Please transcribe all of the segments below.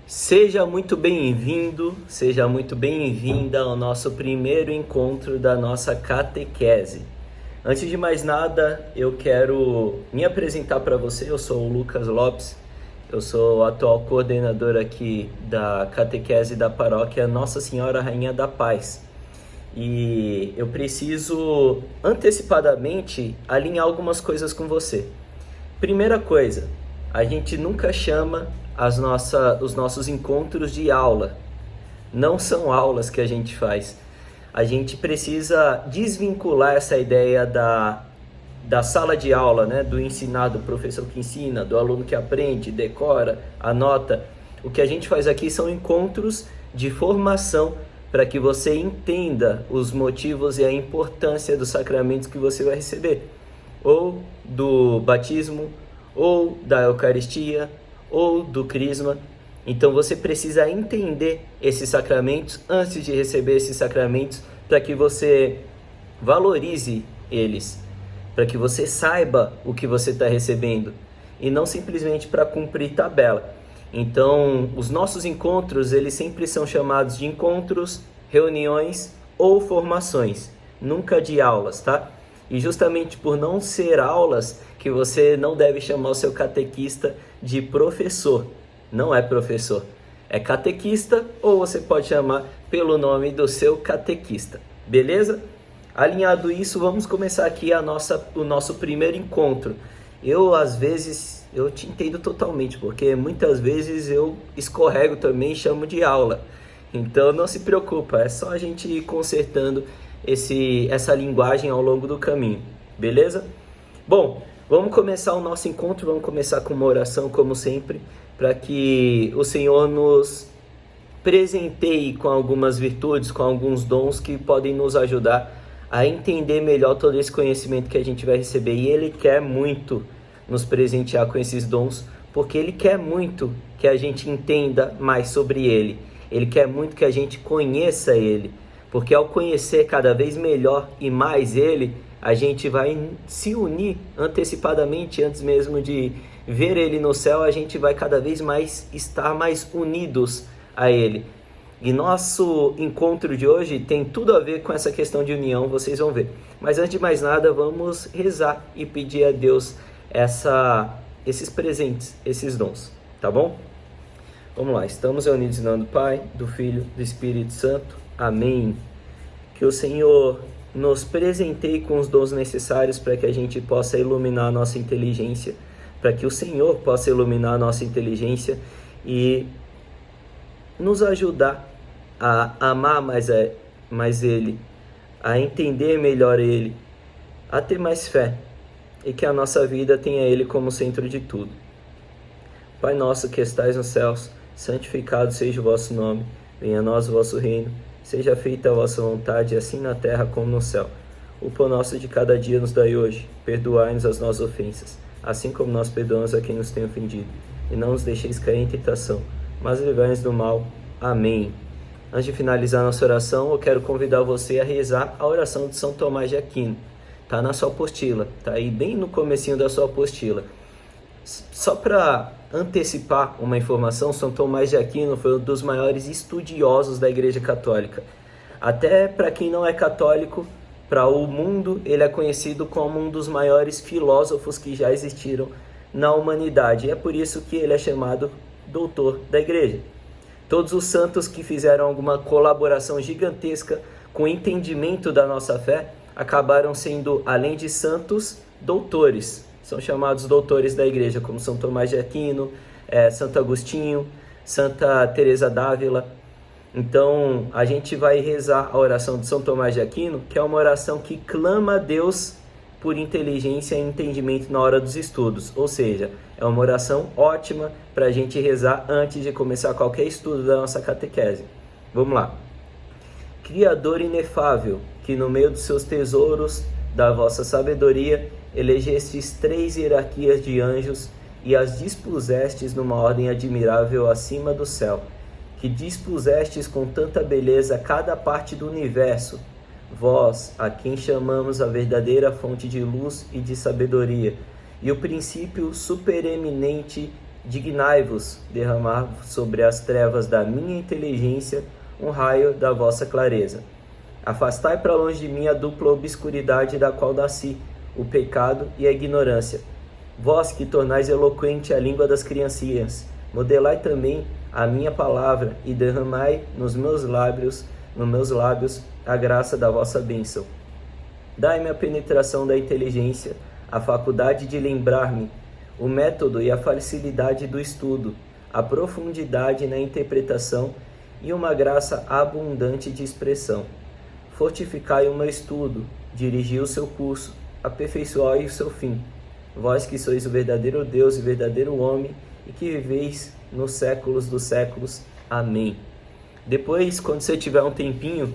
Seja muito bem-vindo, seja muito bem-vinda ao nosso primeiro encontro da nossa catequese. Antes de mais nada, eu quero me apresentar para você. Eu sou o Lucas Lopes, eu sou o atual coordenador aqui da catequese da paróquia Nossa Senhora Rainha da Paz. E eu preciso antecipadamente alinhar algumas coisas com você. Primeira coisa, a gente nunca chama os nossos encontros de aula. Não são aulas que a gente faz. A gente precisa desvincular essa ideia da sala de aula, né? Do ensinar, do professor que ensina, do aluno que aprende, decora, anota. O que a gente faz aqui são encontros de formação para que você entenda os motivos e a importância dos sacramentos que você vai receber, ou do batismo, ou da Eucaristia, ou do Crisma. Então você precisa entender esses sacramentos antes de receber esses sacramentos, para que você valorize eles, para que você saiba o que você está recebendo, e não simplesmente para cumprir tabela. Então, os nossos encontros, eles sempre são chamados de encontros, reuniões ou formações, nunca de aulas, tá? E justamente por não ser aulas, que você não deve chamar o seu catequista de professor. Não é professor, é catequista, ou você pode chamar pelo nome do seu catequista, beleza? Alinhado isso, vamos começar aqui o nosso primeiro encontro. Às vezes, eu te entendo totalmente, porque muitas vezes eu escorrego também e chamo de aula. Então não se preocupa, é só a gente ir consertando essa linguagem ao longo do caminho, beleza? Bom, vamos começar o nosso encontro, vamos começar com uma oração como sempre, para que o Senhor nos presenteie com algumas virtudes, com alguns dons que podem nos ajudar a entender melhor todo esse conhecimento que a gente vai receber. E Ele quer muito nos presentear com esses dons, porque Ele quer muito que a gente entenda mais sobre Ele. Ele quer muito que a gente conheça Ele, porque ao conhecer cada vez melhor e mais Ele, a gente vai se unir antecipadamente, antes mesmo de ver Ele no céu, a gente vai cada vez mais estar mais unidos a Ele. E nosso encontro de hoje tem tudo a ver com essa questão de união, vocês vão ver. Mas antes de mais nada, vamos rezar e pedir a Deus esses presentes, esses dons, tá bom? Vamos lá, estamos reunidos em nome do Pai, do Filho, do Espírito Santo. Amém. Que o Senhor nos presenteie com os dons necessários para que a gente possa iluminar a nossa inteligência, para que o Senhor possa iluminar a nossa inteligência e nos ajudar a amar mais Ele, a entender melhor Ele, a ter mais fé, e que a nossa vida tenha Ele como centro de tudo. Pai nosso que estais nos céus, santificado seja o vosso nome, venha a nós o vosso reino, seja feita a vossa vontade, assim na terra como no céu. O pão nosso de cada dia nos dai hoje, perdoai-nos as nossas ofensas, assim como nós perdoamos a quem nos tem ofendido. E não nos deixeis cair em tentação, mas livrai-nos do mal. Amém. Antes de finalizar nossa oração, eu quero convidar você a rezar a oração de São Tomás de Aquino. Está na sua apostila, está aí bem no comecinho da sua apostila. Só para antecipar uma informação, São Tomás de Aquino foi um dos maiores estudiosos da Igreja Católica. Até para quem não é católico, para o mundo, ele é conhecido como um dos maiores filósofos que já existiram na humanidade. E é por isso que ele é chamado doutor da Igreja. Todos os santos que fizeram alguma colaboração gigantesca com o entendimento da nossa fé acabaram sendo, além de santos, doutores. São chamados doutores da Igreja, como São Tomás de Aquino, Santo Agostinho, Santa Teresa d'Ávila. Então, a gente vai rezar a oração de São Tomás de Aquino, que é uma oração que clama a Deus por inteligência e entendimento na hora dos estudos. Ou seja, é uma oração ótima para a gente rezar antes de começar qualquer estudo da nossa catequese. Vamos lá. Criador inefável, que no meio dos seus tesouros, da vossa sabedoria, elegestes 3 hierarquias de anjos e as dispusestes numa ordem admirável acima do céu, que dispusestes com tanta beleza cada parte do universo, vós, a quem chamamos a verdadeira fonte de luz e de sabedoria, e o princípio supereminente dignai-vos derramar sobre as trevas da minha inteligência um raio da vossa clareza. Afastai para longe de mim a dupla obscuridade da qual nasci, o pecado e a ignorância. Vós que tornais eloquente a língua das criancinhas, modelai também a minha palavra e derramai nos meus lábios, a graça da vossa bênção. Dai-me a penetração da inteligência, a faculdade de lembrar-me, o método e a facilidade do estudo, a profundidade na interpretação e uma graça abundante de expressão. Fortificai o meu estudo, dirigi o seu curso, aperfeiçoai o seu fim. Vós que sois o verdadeiro Deus e verdadeiro homem, e que viveis nos séculos dos séculos. Amém. Depois, quando você tiver um tempinho,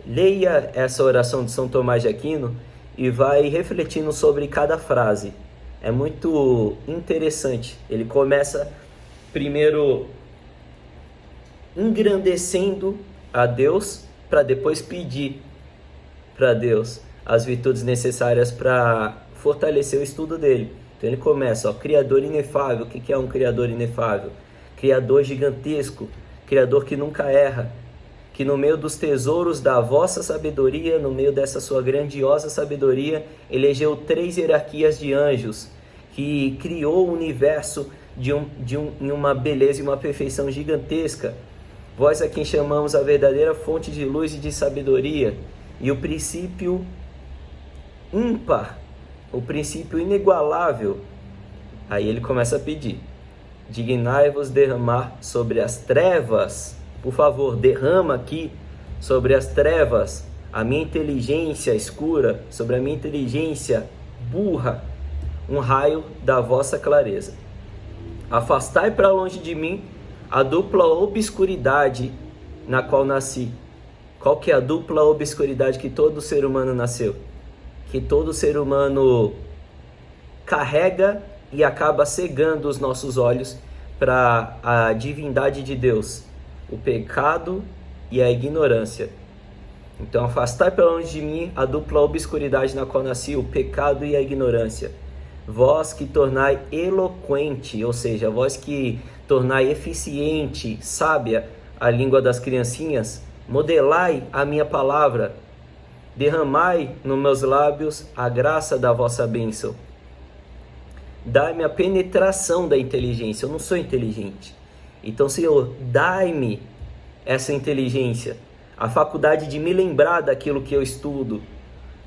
leia essa oração de São Tomás de Aquino e vai refletindo sobre cada frase. É muito interessante. Ele começa primeiro engrandecendo a Deus, para depois pedir para Deus as virtudes necessárias para fortalecer o estudo dele. Então ele começa, Criador inefável. O que é um Criador inefável? Criador gigantesco, Criador que nunca erra, que no meio dos tesouros da vossa sabedoria, no meio dessa sua grandiosa sabedoria, elegeu 3 hierarquias de anjos, que criou o universo em uma beleza e uma perfeição gigantesca. Vós a quem chamamos a verdadeira fonte de luz e de sabedoria, e o princípio ímpar, o princípio inigualável. Aí ele começa a pedir, dignai-vos derramar sobre as trevas, por favor, derrama aqui sobre as trevas a minha inteligência escura, sobre a minha inteligência burra, um raio da vossa clareza. Afastai para longe de mim a dupla obscuridade na qual nasci. Qual que é a dupla obscuridade que todo ser humano nasceu? Que todo ser humano carrega e acaba cegando os nossos olhos para a divindade de Deus, o pecado e a ignorância. Então, afastai para longe de mim a dupla obscuridade na qual nasci, o pecado e a ignorância. Vós que tornai eloquente, ou seja, vós que tornai eficiente, sábia a língua das criancinhas, modelai a minha palavra, derramai nos meus lábios a graça da vossa bênção. Dai-me a penetração da inteligência. Eu não sou inteligente. Então, Senhor, dai-me essa inteligência, a faculdade de me lembrar daquilo que eu estudo.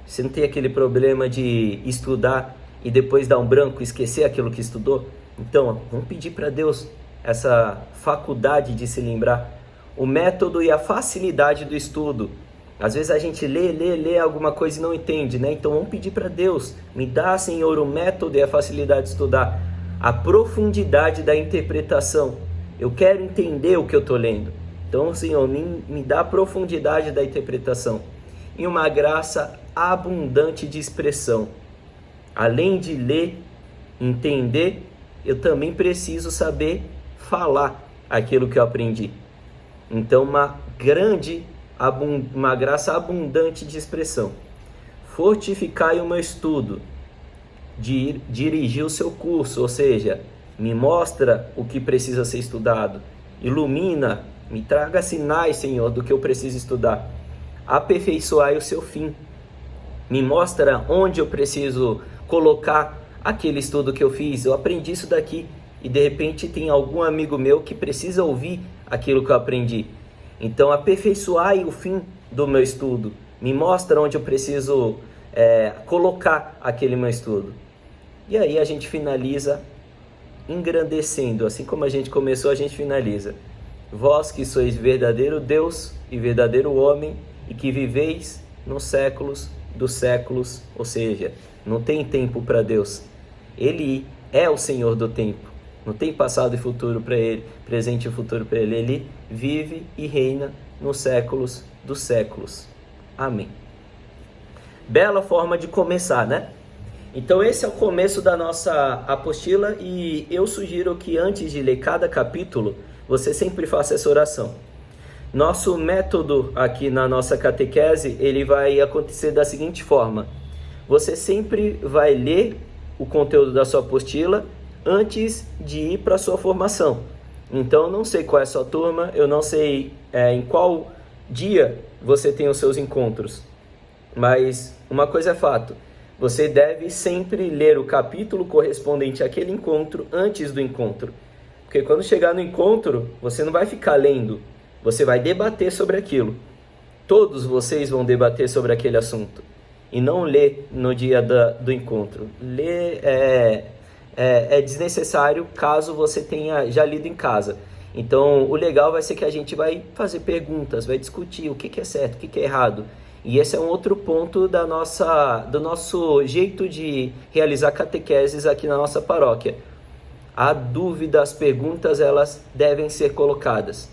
Você não tem aquele problema de estudar e depois dar um branco e esquecer aquilo que estudou? Então, vamos pedir para Deus essa faculdade de se lembrar. O método e a facilidade do estudo. Às vezes a gente lê alguma coisa e não entende, né? Então vamos pedir para Deus, me dá, Senhor, o método e a facilidade de estudar, a profundidade da interpretação. Eu quero entender o que eu estou lendo. Então, Senhor, me dá a profundidade da interpretação e uma graça abundante de expressão. Além de ler, entender, eu também preciso saber falar aquilo que eu aprendi. Então, uma graça abundante de expressão. Fortificai o meu estudo, dirigir o seu curso, ou seja, me mostra o que precisa ser estudado, ilumina, me traga sinais, Senhor, do que eu preciso estudar. Aperfeiçoai o seu fim, me mostra onde eu preciso colocar aquele estudo que eu fiz. Eu aprendi isso daqui e de repente tem algum amigo meu que precisa ouvir aquilo que eu aprendi. Então, aperfeiçoai o fim do meu estudo. Me mostra onde eu preciso colocar aquele meu estudo. E aí a gente finaliza engrandecendo. Assim como a gente começou, a gente finaliza. Vós que sois verdadeiro Deus e verdadeiro homem e que viveis nos séculos dos séculos. Ou seja, não tem tempo para Deus. Ele é o Senhor do tempo. Não tem passado e futuro para Ele, presente e futuro para Ele. Ele vive e reina nos séculos dos séculos. Amém. Bela forma de começar, né? Então esse é o começo da nossa apostila e eu sugiro que antes de ler cada capítulo, você sempre faça essa oração. Nosso método aqui na nossa catequese, ele vai acontecer da seguinte forma. Você sempre vai ler o conteúdo da sua apostila, antes de ir para a sua formação. Então, eu não sei qual é a sua turma, eu não sei em qual dia você tem os seus encontros, mas uma coisa é fato, você deve sempre ler o capítulo correspondente àquele encontro antes do encontro, porque quando chegar no encontro, você não vai ficar lendo, você vai debater sobre aquilo. Todos vocês vão debater sobre aquele assunto, e não ler no dia do encontro. Ler é desnecessário caso você tenha já lido em casa. Então, o legal vai ser que a gente vai fazer perguntas, vai discutir o que é certo, o que é errado. E esse é um outro ponto do nosso jeito de realizar catequeses aqui na nossa paróquia. A dúvida, as perguntas, elas devem ser colocadas.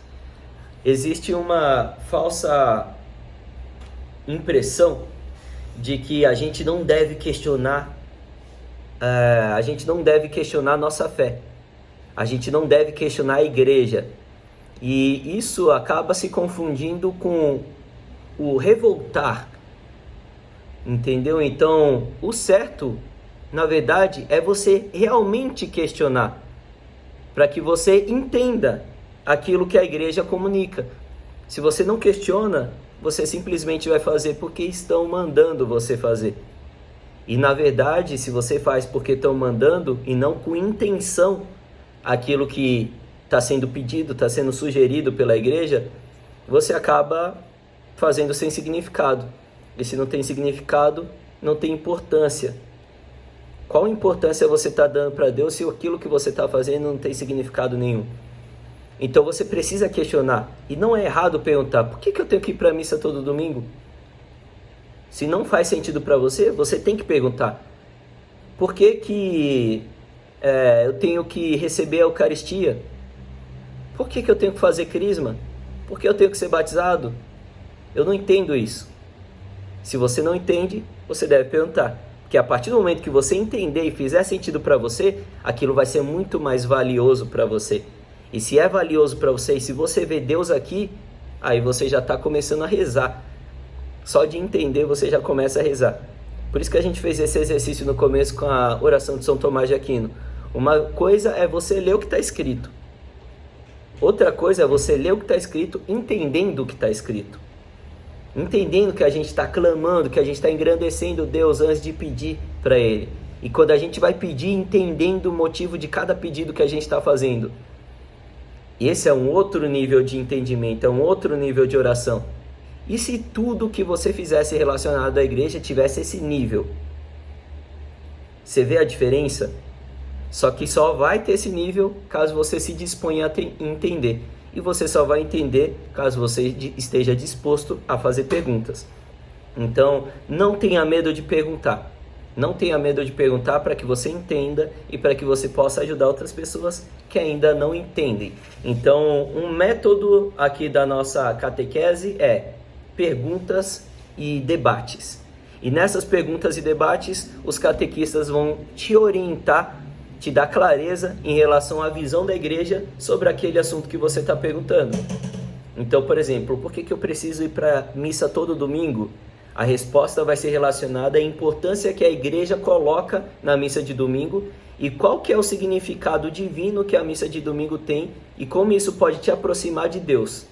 Existe uma falsa impressão de que a gente não deve questionar a nossa fé. A gente não deve questionar a igreja. E isso acaba se confundindo com o revoltar. Entendeu? Então, o certo, na verdade, é você realmente questionar, para que você entenda aquilo que a igreja comunica. Se você não questiona, você simplesmente vai fazer porque estão mandando você fazer. E na verdade, se você faz porque estão mandando e não com intenção aquilo que está sendo pedido, está sendo sugerido pela igreja, você acaba fazendo sem significado. E se não tem significado, não tem importância. Qual importância você está dando para Deus se aquilo que você está fazendo não tem significado nenhum? Então você precisa questionar. E não é errado perguntar, por que eu tenho que ir para a missa todo domingo? Se não faz sentido para você, você tem que perguntar. Por que eu tenho que receber a Eucaristia? Por que eu tenho que fazer crisma? Por que eu tenho que ser batizado? Eu não entendo isso. Se você não entende, você deve perguntar. Porque a partir do momento que você entender e fizer sentido para você, aquilo vai ser muito mais valioso para você. E se é valioso para você, e se você vê Deus aqui, aí você já está começando a rezar. Só de entender você já começa a rezar. Por isso que a gente fez esse exercício no começo com a oração de São Tomás de Aquino. Uma coisa é você ler o que está escrito. Outra coisa é você ler o que está escrito entendendo o que está escrito. Entendendo que a gente está clamando, que a gente está engrandecendo Deus antes de pedir para Ele. E quando a gente vai pedir, entendendo o motivo de cada pedido que a gente está fazendo. Esse é um outro nível de entendimento, é um outro nível de oração. E se tudo que você fizesse relacionado à igreja tivesse esse nível? Você vê a diferença? Só que só vai ter esse nível caso você se disponha a entender. E você só vai entender caso você esteja disposto a fazer perguntas. Então, não tenha medo de perguntar. Não tenha medo de perguntar para que você entenda e para que você possa ajudar outras pessoas que ainda não entendem. Então, um método aqui da nossa catequese é perguntas e debates. E nessas perguntas e debates, os catequistas vão te orientar, te dar clareza em relação à visão da igreja sobre aquele assunto que você está perguntando. Então, por exemplo, por que eu preciso ir para a missa todo domingo? A resposta vai ser relacionada à importância que a igreja coloca na missa de domingo e qual que é o significado divino que a missa de domingo tem e como isso pode te aproximar de Deus.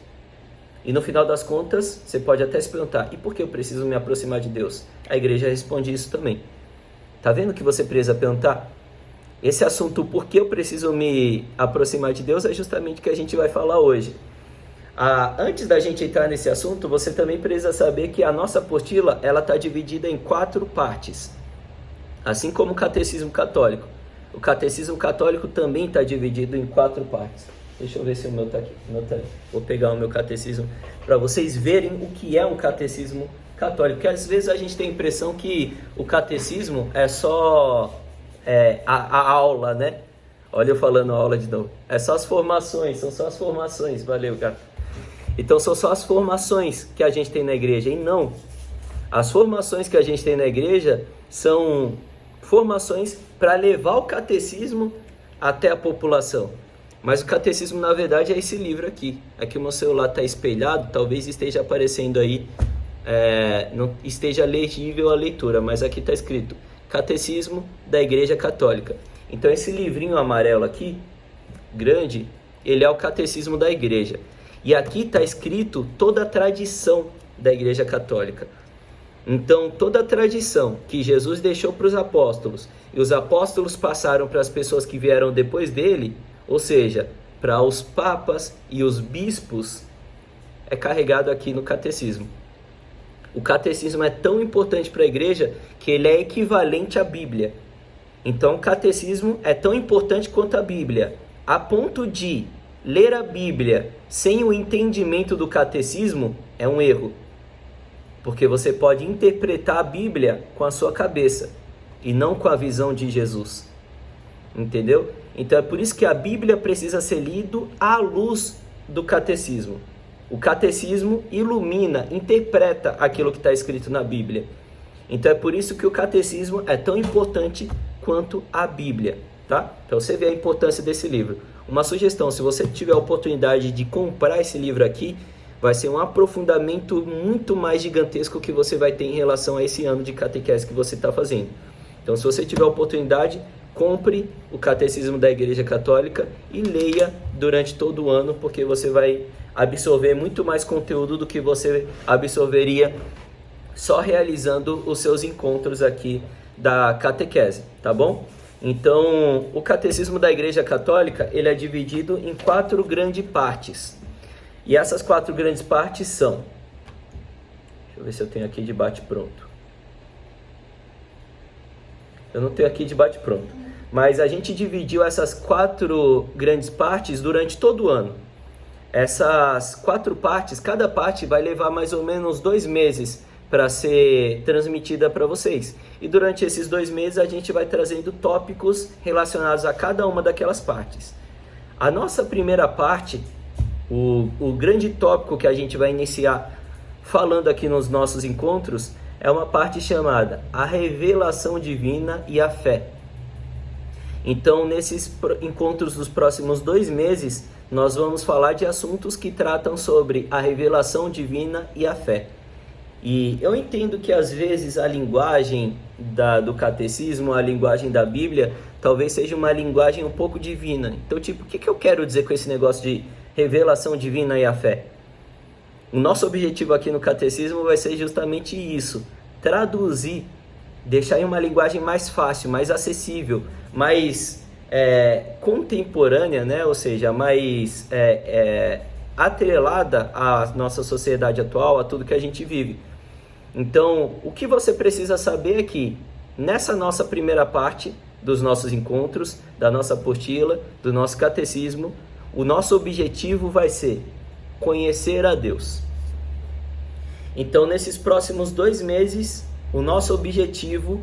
E no final das contas, você pode até se perguntar, e por que eu preciso me aproximar de Deus? A igreja responde isso também. Tá vendo que você precisa perguntar? Esse assunto, por que eu preciso me aproximar de Deus, é justamente o que a gente vai falar hoje. Antes da gente entrar nesse assunto, você também precisa saber que a nossa apostila está dividida em 4 partes, assim como o Catecismo Católico. O Catecismo Católico também está dividido em 4 partes. Deixa eu ver se o meu está aqui. Vou pegar o meu catecismo para vocês verem o que é um catecismo católico. Porque às vezes a gente tem a impressão que o catecismo é só a aula, né? Olha eu falando a aula de novo. É só as formações, são só as formações. Valeu, cara. Então são só as formações que a gente tem na igreja. E não, as formações que a gente tem na igreja são formações para levar o catecismo até a população. Mas o catecismo, na verdade, é esse livro aqui. Aqui o meu celular está espelhado, talvez esteja aparecendo aí, não esteja legível a leitura, mas aqui está escrito Catecismo da Igreja Católica. Então esse livrinho amarelo aqui, grande, ele é o Catecismo da Igreja. E aqui está escrito toda a tradição da Igreja Católica. Então toda a tradição que Jesus deixou para os apóstolos, e os apóstolos passaram para as pessoas que vieram depois dele, ou seja, para os papas e os bispos, é carregado aqui no catecismo. O catecismo é tão importante para a igreja que ele é equivalente à Bíblia. Então o catecismo é tão importante quanto a Bíblia, a ponto de ler a Bíblia sem o entendimento do catecismo é um erro. Porque você pode interpretar a Bíblia com a sua cabeça e não com a visão de Jesus. Entendeu? Então é por isso que a Bíblia precisa ser lido à luz do catecismo. O catecismo ilumina, interpreta aquilo que está escrito na Bíblia. Então é por isso que o catecismo é tão importante quanto a Bíblia, tá? Então você vê a importância desse livro. Uma sugestão, se você tiver a oportunidade de comprar esse livro aqui, vai ser um aprofundamento muito mais gigantesco que você vai ter em relação a esse ano de catequese que você está fazendo. Então se você tiver a oportunidade, compre o Catecismo da Igreja Católica e leia durante todo o ano, porque você vai absorver muito mais conteúdo do que você absorveria só realizando os seus encontros aqui da catequese, tá bom? Então, o Catecismo da Igreja Católica, ele é dividido em 4 grandes partes. E essas 4 grandes partes são... Deixa eu ver se eu tenho aqui de bate-pronto. Eu não tenho aqui de bate-pronto. Mas a gente dividiu essas 4 grandes partes durante todo o ano. Essas 4 partes, cada parte vai levar mais ou menos 2 meses para ser transmitida para vocês. E durante esses 2 meses a gente vai trazendo tópicos relacionados a cada uma daquelas partes. A nossa primeira parte, o grande tópico que a gente vai iniciar falando aqui nos nossos encontros, é uma parte chamada a revelação divina e a fé. Então, nesses encontros dos próximos 2 meses, nós vamos falar de assuntos que tratam sobre a revelação divina e a fé. E eu entendo que às vezes a linguagem do catecismo, a linguagem da Bíblia, talvez seja uma linguagem um pouco divina. Então, tipo, o que eu quero dizer com esse negócio de revelação divina e a fé? O nosso objetivo aqui no catecismo vai ser justamente isso, traduzir, deixar em uma linguagem mais fácil, mais acessível, mais contemporânea, né? Ou seja, mais atrelada à nossa sociedade atual, a tudo que a gente vive. Então, o que você precisa saber é que nessa nossa primeira parte dos nossos encontros, da nossa apostila, do nosso catecismo, o nosso objetivo vai ser conhecer a Deus. Então, nesses próximos 2 meses, o nosso objetivo,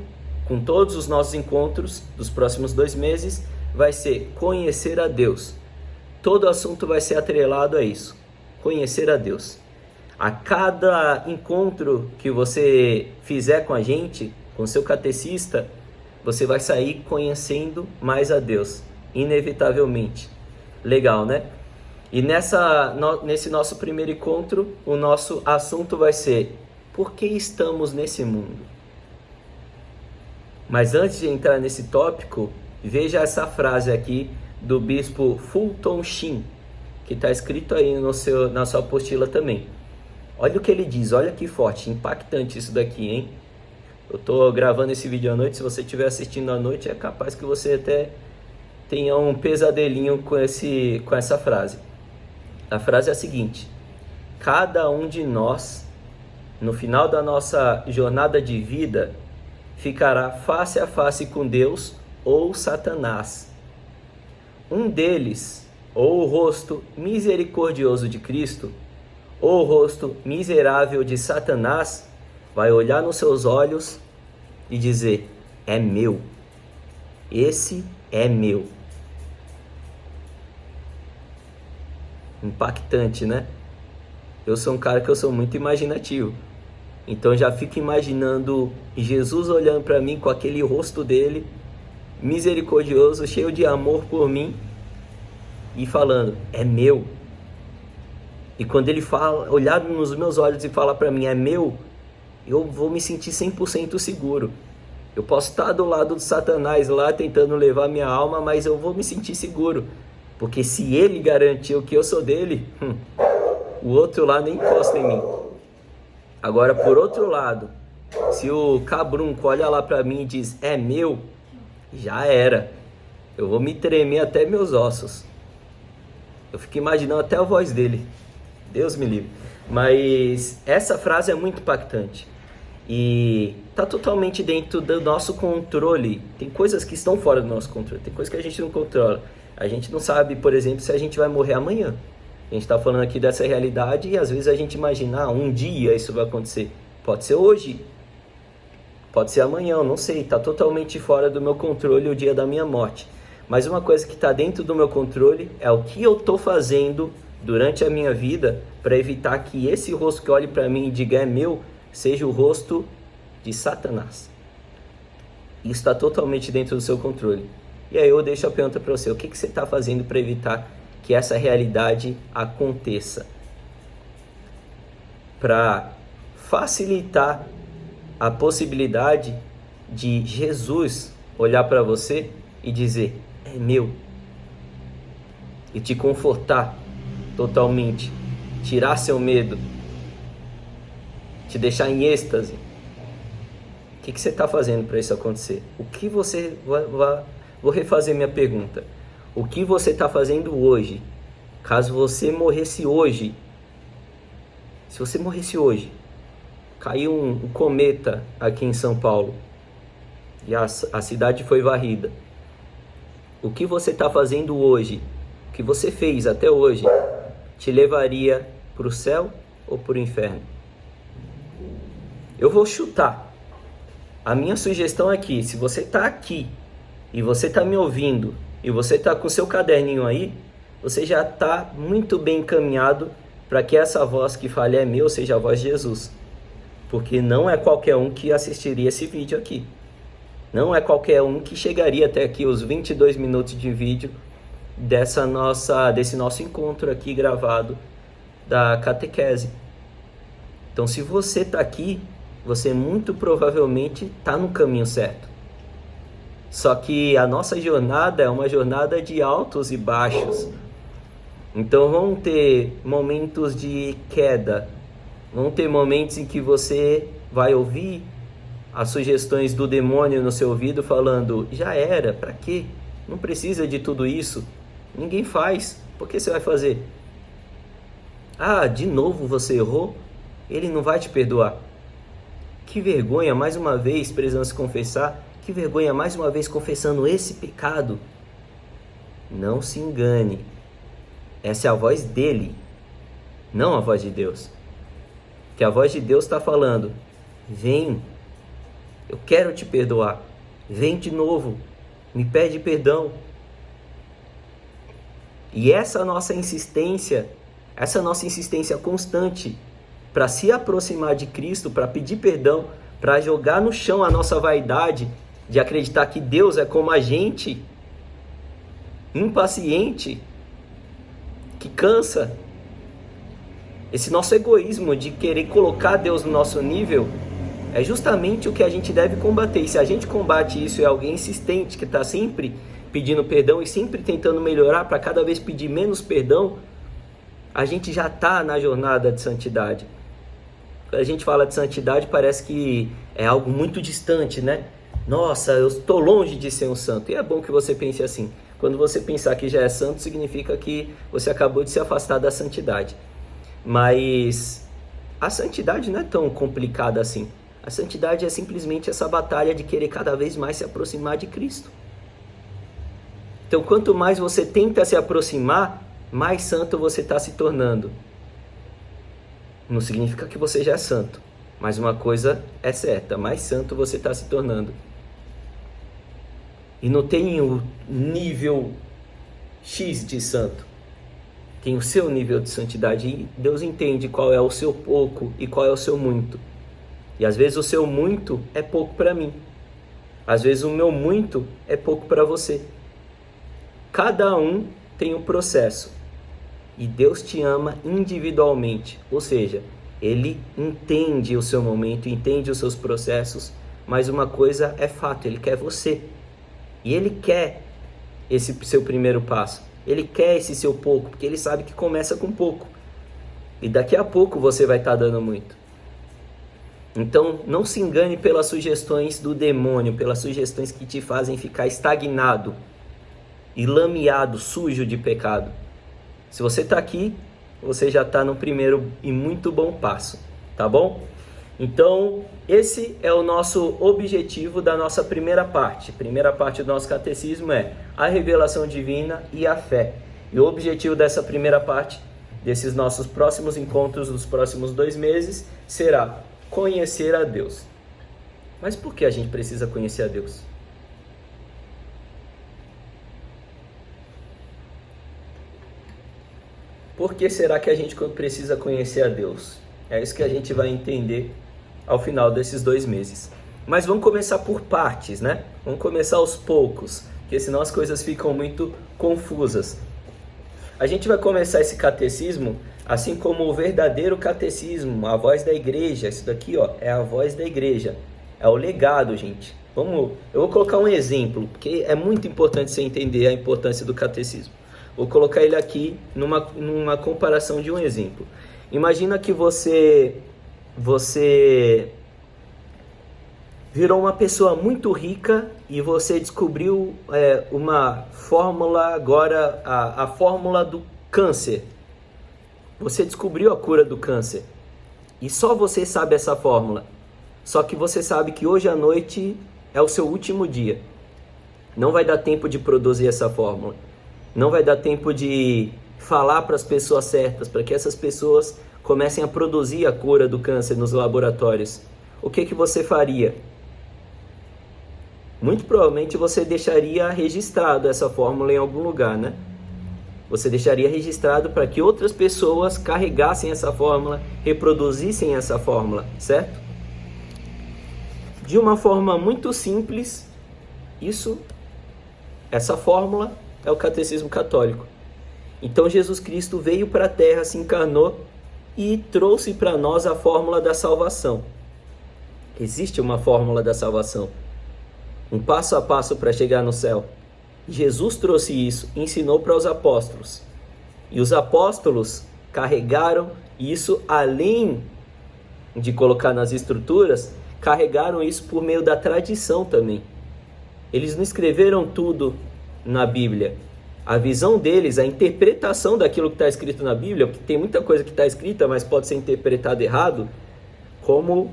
com todos os nossos encontros dos próximos 2 meses, vai ser conhecer a Deus. Todo assunto vai ser atrelado a isso, conhecer a Deus. A cada encontro que você fizer com a gente, com seu catecista, você vai sair conhecendo mais a Deus, inevitavelmente. Legal, né? E nesse nosso primeiro encontro, o nosso assunto vai ser: por que estamos nesse mundo? Mas antes de entrar nesse tópico, veja essa frase aqui do bispo Fulton Sheen, que está escrito aí na sua apostila também. Olha o que ele diz, olha que forte, impactante isso daqui, hein? Eu estou gravando esse vídeo à noite, se você estiver assistindo à noite, é capaz que você até tenha um pesadelinho com essa frase. A frase é a seguinte: cada um de nós, no final da nossa jornada de vida, ficará face a face com Deus ou Satanás. Um deles, ou o rosto misericordioso de Cristo, ou o rosto miserável de Satanás, vai olhar nos seus olhos e dizer: é meu, esse é meu. Impactante, né? Eu sou um cara que eu sou muito imaginativo. Então já fico imaginando Jesus olhando para mim com aquele rosto dele, misericordioso, cheio de amor por mim, e falando: é meu. E quando ele fala, olhar nos meus olhos e falar para mim: é meu, eu vou me sentir 100% seguro. Eu posso estar do lado do Satanás lá tentando levar minha alma, mas eu vou me sentir seguro. Porque se ele garantiu que eu sou dele, o outro lá nem encosta em mim. Agora, por outro lado, se o cabrunco olha lá para mim e diz, é meu, já era. Eu vou me tremer até meus ossos. Eu fico imaginando até a voz dele. Deus me livre. Mas essa frase é muito impactante. E está totalmente dentro do nosso controle. Tem coisas que estão fora do nosso controle. Tem coisas que a gente não controla. A gente não sabe, por exemplo, se a gente vai morrer amanhã. A gente está falando aqui dessa realidade e às vezes a gente imagina, um dia isso vai acontecer. Pode ser hoje. Pode ser amanhã, eu não sei. Está totalmente fora do meu controle o dia da minha morte. Mas uma coisa que está dentro do meu controle é o que eu estou fazendo durante a minha vida para evitar que esse rosto que olhe para mim e diga é meu, seja o rosto de Satanás. Isso está totalmente dentro do seu controle. E aí eu deixo a pergunta para você, o que você está fazendo para evitar que essa realidade aconteça? Para facilitar a possibilidade de Jesus olhar para você e dizer, é meu. E te confortar totalmente, tirar seu medo, te deixar em êxtase. O que você está fazendo para isso acontecer? O que você vou refazer minha pergunta. O que você está fazendo hoje? Caso você morresse hoje, se você morresse hoje, caiu um cometa aqui em São Paulo e a cidade foi varrida. O que você está fazendo hoje, o que você fez até hoje, te levaria para o céu ou para o inferno? Eu vou chutar. A minha sugestão aqui, se você está aqui e você está me ouvindo e você está com seu caderninho aí, você já está muito bem encaminhado para que essa voz que fale é meu seja a voz de Jesus. Porque não é qualquer um que assistiria esse vídeo aqui. Não é qualquer um que chegaria até aqui os 22 minutos de vídeo desse nosso encontro aqui gravado da catequese. Então, se você está aqui, você muito provavelmente está no caminho certo. Só que a nossa jornada é uma jornada de altos e baixos. Então vão ter momentos de queda, vão ter momentos em que você vai ouvir as sugestões do demônio no seu ouvido falando, já era, para quê? Não precisa de tudo isso, ninguém faz, por que você vai fazer? Ah, de novo você errou? Ele não vai te perdoar. Que vergonha, mais uma vez precisando se confessar, que vergonha, mais uma vez confessando esse pecado. Não se engane, essa é a voz dele, não a voz de Deus. Que a voz de Deus está falando, vem, eu quero te perdoar, vem de novo, me pede perdão. E essa nossa insistência constante para se aproximar de Cristo, para pedir perdão, para jogar no chão a nossa vaidade de acreditar que Deus é como a gente, impaciente, que cansa. Esse nosso egoísmo de querer colocar Deus no nosso nível é justamente o que a gente deve combater. E se a gente combate isso e é alguém insistente, que está sempre pedindo perdão e sempre tentando melhorar para cada vez pedir menos perdão, a gente já está na jornada de santidade. Quando a gente fala de santidade, parece que é algo muito distante, né? Nossa, eu estou longe de ser um santo. E é bom que você pense assim. Quando você pensar que já é santo, significa que você acabou de se afastar da santidade. Mas a santidade não é tão complicada assim. A santidade é simplesmente essa batalha de querer cada vez mais se aproximar de Cristo. Então, quanto mais você tenta se aproximar, mais santo você está se tornando. Não significa que você já é santo, mas uma coisa é certa, mais santo você está se tornando. E não tem o nível X de santo, tem o seu nível de santidade, e Deus entende qual é o seu pouco e qual é o seu muito. E às vezes o seu muito é pouco para mim, às vezes o meu muito é pouco para você. Cada um tem um processo. E Deus te ama individualmente, ou seja, Ele entende o seu momento, entende os seus processos mas uma coisa é fato, ele quer você. E ele quer esse seu primeiro passo. Ele quer esse seu pouco, porque ele sabe que começa com pouco. E daqui a pouco você vai estar dando muito. Então, não se engane pelas sugestões do demônio, pelas sugestões que te fazem ficar estagnado e lameado, sujo de pecado. Se você está aqui, você já está no primeiro e muito bom passo, tá bom? Então, esse é o nosso objetivo da nossa primeira parte. A primeira parte do nosso catecismo é a revelação divina e a fé. E o objetivo dessa primeira parte, desses nossos próximos encontros dos próximos 2 meses, será conhecer a Deus. Mas por que a gente precisa conhecer a Deus? Por que será que a gente precisa conhecer a Deus? É isso que a gente vai entender ao final desses 2 meses. Mas vamos começar por partes, né? Vamos começar aos poucos, porque senão as coisas ficam muito confusas. A gente vai começar esse catecismo assim como o verdadeiro catecismo, a voz da igreja. Isso daqui, ó, é a voz da igreja. É o legado, gente. Eu vou colocar um exemplo, porque é muito importante você entender a importância do catecismo. Vou colocar ele aqui numa comparação de um exemplo. Imagina que você virou uma pessoa muito rica e você descobriu uma fórmula agora, a fórmula do câncer. Você descobriu a cura do câncer. E só você sabe essa fórmula. Só que você sabe que hoje à noite é o seu último dia. Não vai dar tempo de produzir essa fórmula. Não vai dar tempo de falar para as pessoas certas, para que essas pessoas comecem a produzir a cura do câncer nos laboratórios. O que você faria? Muito provavelmente você deixaria registrado essa fórmula em algum lugar, né? Você deixaria registrado para que outras pessoas carregassem essa fórmula, reproduzissem essa fórmula, certo? De uma forma muito simples, essa fórmula é o catecismo católico. Então Jesus Cristo veio para a Terra, se encarnou e trouxe para nós a fórmula da salvação. Existe uma fórmula da salvação, um passo a passo para chegar no céu. Jesus trouxe isso, ensinou para os apóstolos. E os apóstolos carregaram isso, além de colocar nas estruturas, carregaram isso por meio da tradição também. Eles não escreveram tudo na Bíblia. A visão deles, a interpretação daquilo que está escrito na Bíblia, porque tem muita coisa que está escrita, mas pode ser interpretada errado, como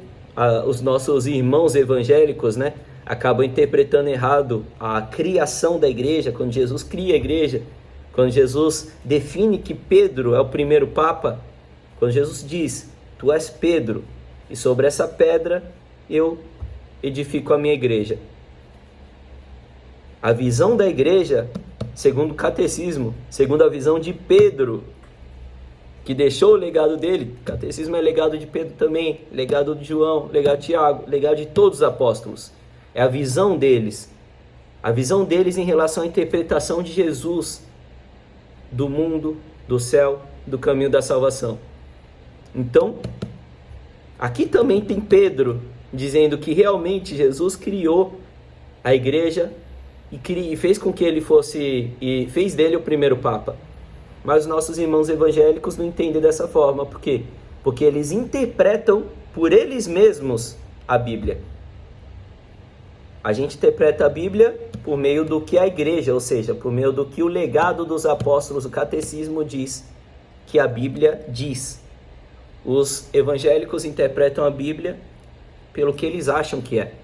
os nossos irmãos evangélicos, né? Acabam interpretando errado a criação da igreja, quando Jesus cria a igreja, quando Jesus define que Pedro é o primeiro papa, quando Jesus diz, tu és Pedro, e sobre essa pedra eu edifico a minha igreja. A visão da igreja, segundo o catecismo, segundo a visão de Pedro, que deixou o legado dele, o catecismo é legado de Pedro também, legado de João, legado de Tiago, legado de todos os apóstolos. É a visão deles em relação à interpretação de Jesus, do mundo, do céu, do caminho da salvação. Então, aqui também tem Pedro dizendo que realmente Jesus criou a igreja e fez com que ele fosse, e fez dele o primeiro papa. Mas os nossos irmãos evangélicos não entendem dessa forma. Por quê? Porque eles interpretam por eles mesmos a Bíblia. A gente interpreta a Bíblia por meio do que a igreja, ou seja, por meio do que o legado dos apóstolos, o catecismo diz, que a Bíblia diz. Os evangélicos interpretam a Bíblia pelo que eles acham que é.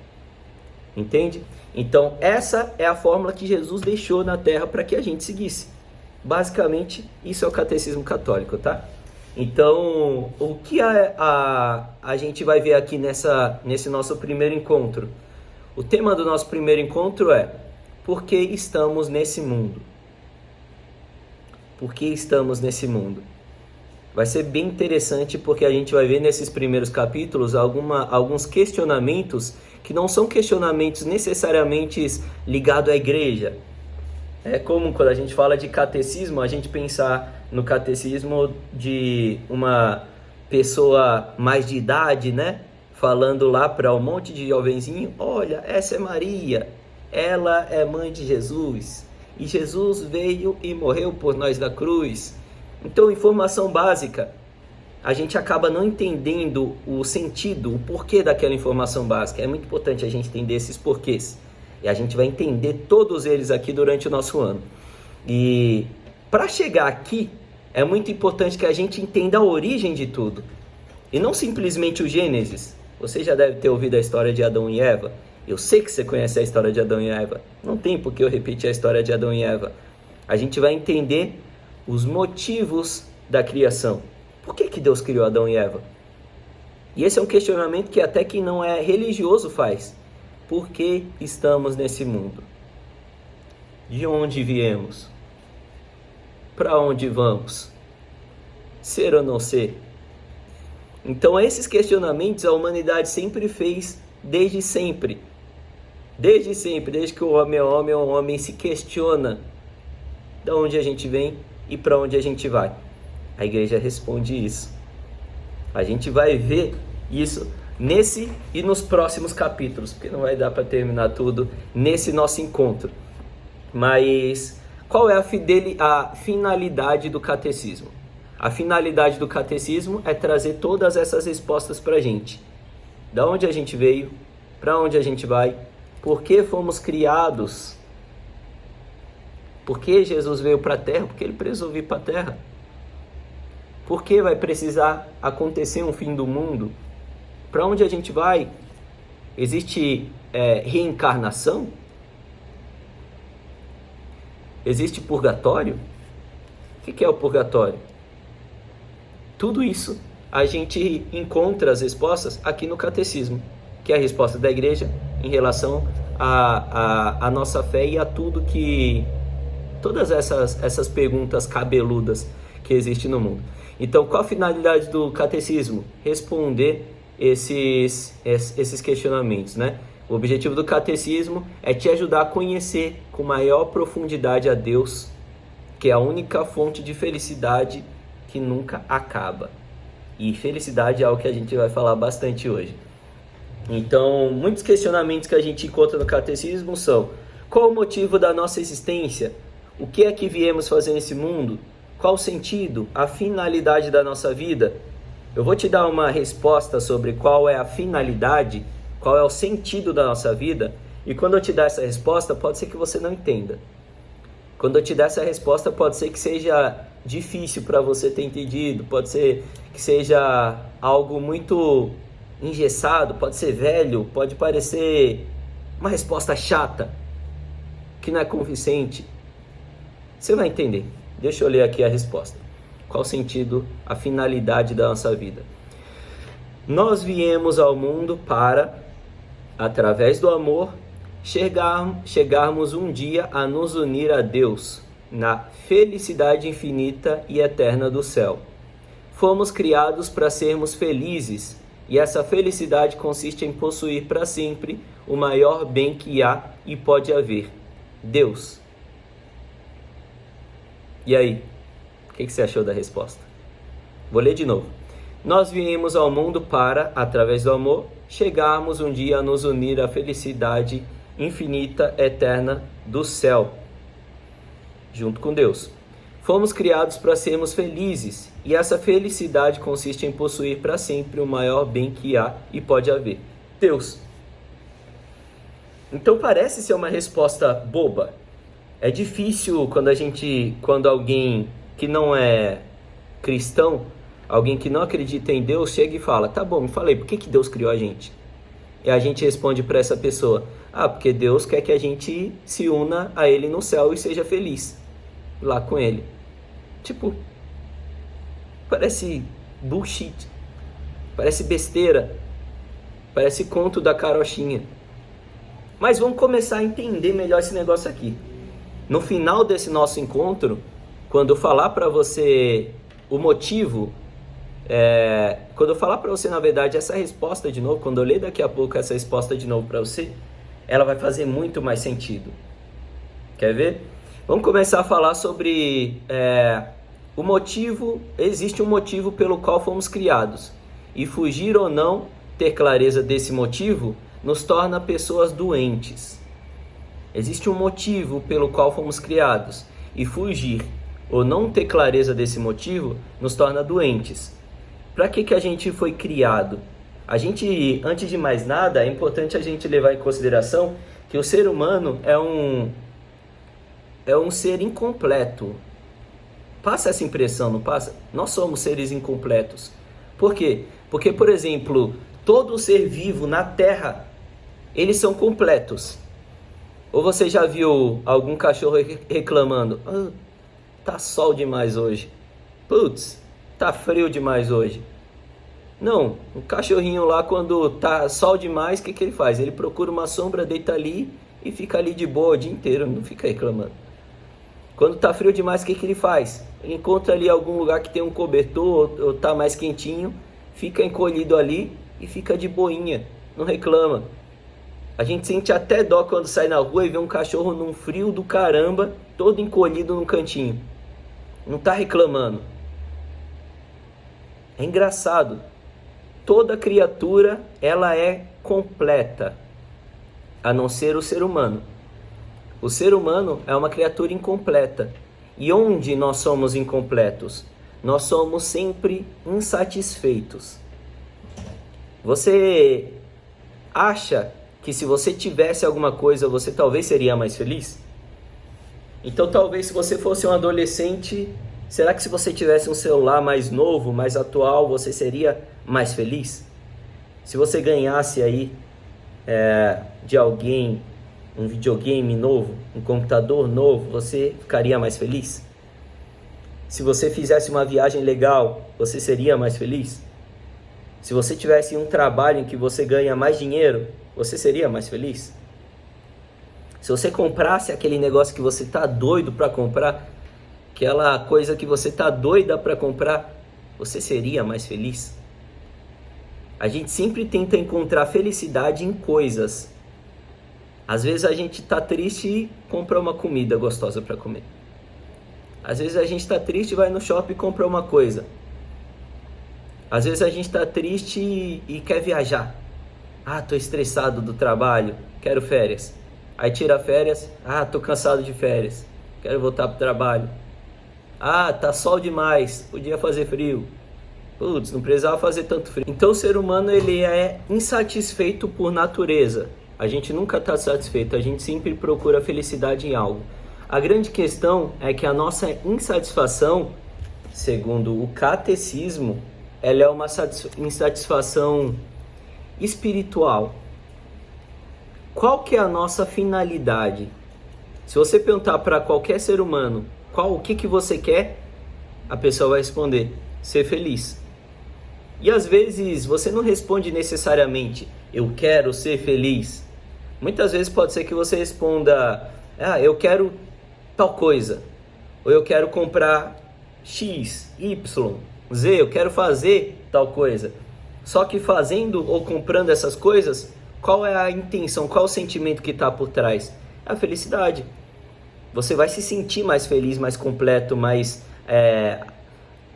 Entende? Então, essa é a fórmula que Jesus deixou na Terra para que a gente seguisse. Basicamente, isso é o catecismo católico, tá? Então, o que a gente vai ver aqui nesse nosso primeiro encontro? O tema do nosso primeiro encontro é: por que estamos nesse mundo? Por que estamos nesse mundo? Vai ser bem interessante porque a gente vai ver nesses primeiros capítulos alguns questionamentos que não são questionamentos necessariamente ligados à igreja. É comum quando a gente fala de catecismo, a gente pensar no catecismo de uma pessoa mais de idade, né? falando lá para um monte de jovenzinho: olha, essa é Maria, ela é mãe de Jesus, e Jesus veio e morreu por nós na cruz. Então, informação básica, a gente acaba não entendendo o sentido, o porquê daquela informação básica. É muito importante a gente entender esses porquês, e a gente vai entender todos eles aqui durante o nosso ano. E para chegar aqui, é muito importante que a gente entenda a origem de tudo, e não simplesmente o Gênesis. Você já deve ter ouvido a história de Adão e Eva. Eu sei que você conhece a história de Adão e Eva. Não tem por que eu repetir a história de Adão e Eva. A gente vai entender os motivos da criação. Por que Deus criou Adão e Eva? E esse é um questionamento que até quem não é religioso faz. Por que estamos nesse mundo? De onde viemos? Para onde vamos? Ser ou não ser? Então, esses questionamentos a humanidade sempre fez desde sempre. Desde sempre, desde que o homem é um homem se questiona de onde a gente vem e para onde a gente vai. A igreja responde isso. A gente vai ver isso nesse e nos próximos capítulos, porque não vai dar para terminar tudo nesse nosso encontro. Mas qual é a finalidade do catecismo? A finalidade do catecismo é trazer todas essas respostas para a gente. Da onde a gente veio, para onde a gente vai, por que fomos criados, por que Jesus veio para a Terra, porque ele precisou vir para a Terra, por que vai precisar acontecer um fim do mundo, para onde a gente vai, existe reencarnação, existe purgatório, o que é o purgatório? Tudo isso a gente encontra as respostas aqui no catecismo, que é a resposta da igreja em relação à nossa fé e a tudo que... todas essas perguntas cabeludas que existem no mundo. Então, qual a finalidade do catecismo? Responder esses questionamentos, né? O objetivo do catecismo é te ajudar a conhecer com maior profundidade a Deus, que é a única fonte de felicidade que nunca acaba. E felicidade é algo que a gente vai falar bastante hoje. Então, muitos questionamentos que a gente encontra no catecismo são: qual o motivo da nossa existência? O que é que viemos fazer nesse mundo? Qual o sentido, a finalidade da nossa vida? Eu vou te dar uma resposta sobre qual é a finalidade, qual é o sentido da nossa vida, e quando eu te dar essa resposta, pode ser que você não entenda. Quando eu te der essa resposta, pode ser que seja difícil para você ter entendido, pode ser que seja algo muito engessado, pode ser velho, pode parecer uma resposta chata, que não é convincente. Você vai entender. Deixa eu ler aqui a resposta. Qual o sentido, a finalidade da nossa vida? Nós viemos ao mundo para, através do amor, chegarmos um dia a nos unir a Deus na felicidade infinita e eterna do céu. Fomos criados para sermos felizes, e essa felicidade consiste em possuir para sempre o maior bem que há e pode haver: Deus. E aí, o que você achou da resposta? Vou ler de novo. Nós viemos ao mundo para, através do amor, chegarmos um dia a nos unir à felicidade infinita, eterna do céu, junto com Deus. Fomos criados para sermos felizes, e essa felicidade consiste em possuir para sempre o maior bem que há e pode haver: Deus. Então parece ser uma resposta boba. É difícil quando alguém que não é cristão, alguém que não acredita em Deus, chega e fala: tá bom, me fala aí, por que Deus criou a gente? E a gente responde para essa pessoa: porque Deus quer que a gente se una a Ele no céu e seja feliz lá com Ele. Tipo, parece bullshit, parece besteira, parece conto da carochinha. Mas vamos começar a entender melhor esse negócio aqui. No final desse nosso encontro, quando eu falar para você o motivo, quando eu falar para você, na verdade, essa resposta de novo, quando eu ler daqui a pouco essa resposta de novo para você, ela vai fazer muito mais sentido. Quer ver? Vamos começar a falar sobre existe um motivo pelo qual fomos criados. E fugir ou não ter clareza desse motivo nos torna pessoas doentes. Existe um motivo pelo qual fomos criados, e fugir ou não ter clareza desse motivo nos torna doentes. Para que a gente foi criado? Antes de mais nada, é importante a gente levar em consideração que o ser humano é um ser incompleto. Passa essa impressão, não passa? Nós somos seres incompletos. Por quê? Porque, por exemplo, todo ser vivo na Terra, eles são completos. Ou você já viu algum cachorro reclamando: tá sol demais hoje. Putz, tá frio demais hoje. Não, o cachorrinho lá, quando tá sol demais, o que ele faz? Ele procura uma sombra, deita ali e fica ali de boa o dia inteiro, não fica reclamando. Quando tá frio demais, o que ele faz? Ele encontra ali algum lugar que tem um cobertor ou tá mais quentinho, fica encolhido ali e fica de boinha, não reclama. A gente sente até dó quando sai na rua e vê um cachorro num frio do caramba, todo encolhido num cantinho. Não tá reclamando. É engraçado. Toda criatura, ela é completa, a não ser o ser humano. O ser humano é uma criatura incompleta. E onde nós somos incompletos? Nós somos sempre insatisfeitos. Você acha que se você tivesse alguma coisa, você talvez seria mais feliz? Então talvez se você fosse um adolescente, será que se você tivesse um celular mais novo, mais atual, você seria mais feliz? Se você ganhasse aí de alguém um videogame novo, um computador novo, você ficaria mais feliz? Se você fizesse uma viagem legal, você seria mais feliz? Se você tivesse um trabalho em que você ganha mais dinheiro, você seria mais feliz? Se você comprasse aquele negócio que você tá doido para comprar, aquela coisa que você tá doida para comprar, você seria mais feliz? A gente sempre tenta encontrar felicidade em coisas. Às vezes a gente tá triste e compra uma comida gostosa para comer. Às vezes a gente tá triste e vai no shopping e compra uma coisa. Às vezes a gente tá triste e quer viajar. Tô estressado do trabalho, quero férias. Aí tira férias, tô cansado de férias, quero voltar pro trabalho. Tá sol demais, podia fazer frio. Putz, não precisava fazer tanto frio. Então o ser humano, ele é insatisfeito por natureza. A gente nunca está satisfeito, a gente sempre procura felicidade em algo. A grande questão é que a nossa insatisfação, segundo o catecismo, ela é uma insatisfação espiritual. Qual que é a nossa finalidade? Se você perguntar para qualquer ser humano o que você quer, a pessoa vai responder: ser feliz. E às vezes você não responde necessariamente eu quero ser feliz. Muitas vezes pode ser que você responda eu quero tal coisa, ou eu quero comprar X, Y, Z, eu quero fazer tal coisa. Só que fazendo ou comprando essas coisas, qual é a intenção, qual é o sentimento que está por trás? É a felicidade. Você vai se sentir mais feliz, mais completo, mais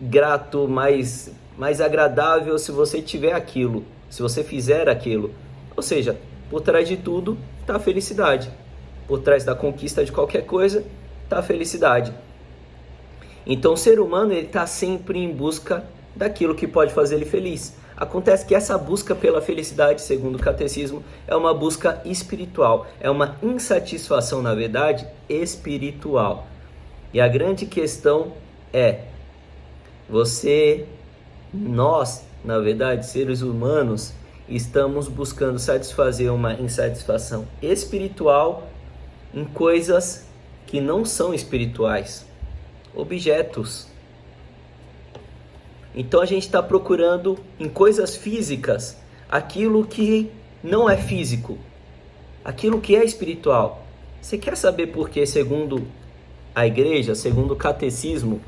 grato, mais agradável se você tiver aquilo, se você fizer aquilo. Ou seja, por trás de tudo está a felicidade. Por trás da conquista de qualquer coisa está a felicidade. Então o ser humano está sempre em busca daquilo que pode fazer ele feliz. Acontece que essa busca pela felicidade, segundo o catecismo, é uma busca espiritual, é uma insatisfação, na verdade, espiritual. E a grande questão é, nós, na verdade, seres humanos, estamos buscando satisfazer uma insatisfação espiritual em coisas que não são espirituais, objetos. Então a gente está procurando em coisas físicas aquilo que não é físico, aquilo que é espiritual. Você quer saber por que, segundo a igreja, segundo o catecismo,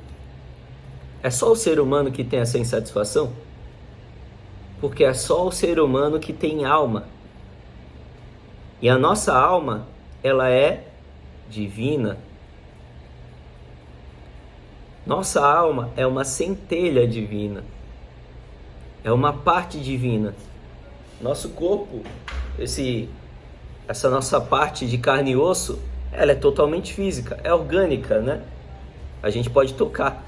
é só o ser humano que tem essa insatisfação? Porque é só o ser humano que tem alma. E a nossa alma, ela é divina. Nossa alma é uma centelha divina, é uma parte divina. Nosso corpo, essa nossa parte de carne e osso, ela é totalmente física, é orgânica, né? A gente pode tocar.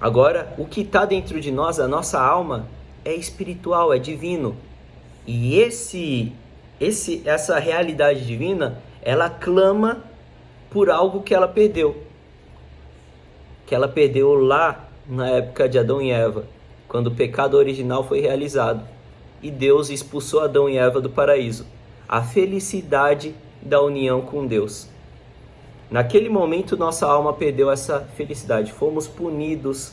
Agora, o que está dentro de nós, a nossa alma, é espiritual, é divino. E essa realidade divina, ela clama por algo que ela perdeu. Que ela perdeu lá na época de Adão e Eva, quando o pecado original foi realizado. E Deus expulsou Adão e Eva do paraíso. A felicidade da união com Deus. Naquele momento, nossa alma perdeu essa felicidade. Fomos punidos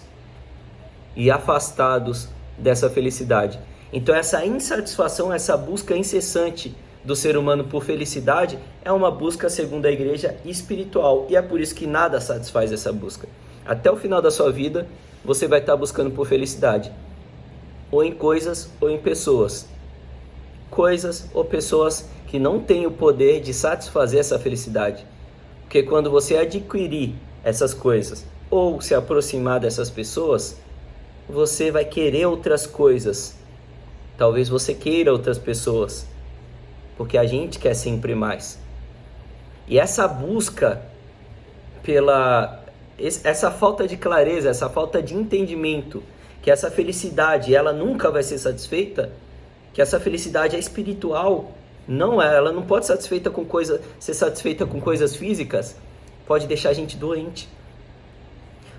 e afastados dessa felicidade. Então, essa insatisfação, essa busca incessante do ser humano por felicidade é uma busca, segundo a igreja, espiritual. E é por isso que nada satisfaz essa busca. Até o final da sua vida, você vai estar buscando por felicidade. Ou em coisas ou em pessoas. Coisas ou pessoas que não têm o poder de satisfazer essa felicidade. Porque quando você adquirir essas coisas ou se aproximar dessas pessoas, você vai querer outras coisas. Talvez você queira outras pessoas. Porque a gente quer sempre mais. E essa busca essa falta de clareza, essa falta de entendimento, que essa felicidade ela nunca vai ser satisfeita, que essa felicidade é espiritual, ela não pode ser satisfeita com coisas físicas, pode deixar a gente doente.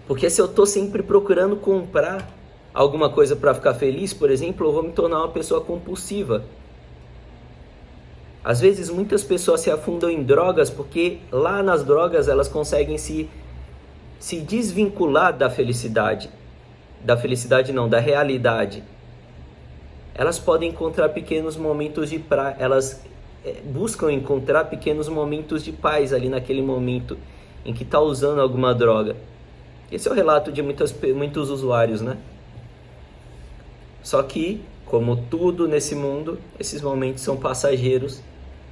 Porque se eu estou sempre procurando comprar alguma coisa para ficar feliz, por exemplo, eu vou me tornar uma pessoa compulsiva. Às vezes muitas pessoas se afundam em drogas porque lá nas drogas elas conseguem se desvincular da felicidade. Da realidade. Elas podem encontrar pequenos momentos de prazer, elas buscam encontrar pequenos momentos de paz ali naquele momento em que está usando alguma droga. Esse é o relato de muitos usuários, né? Só que, como tudo nesse mundo, esses momentos são passageiros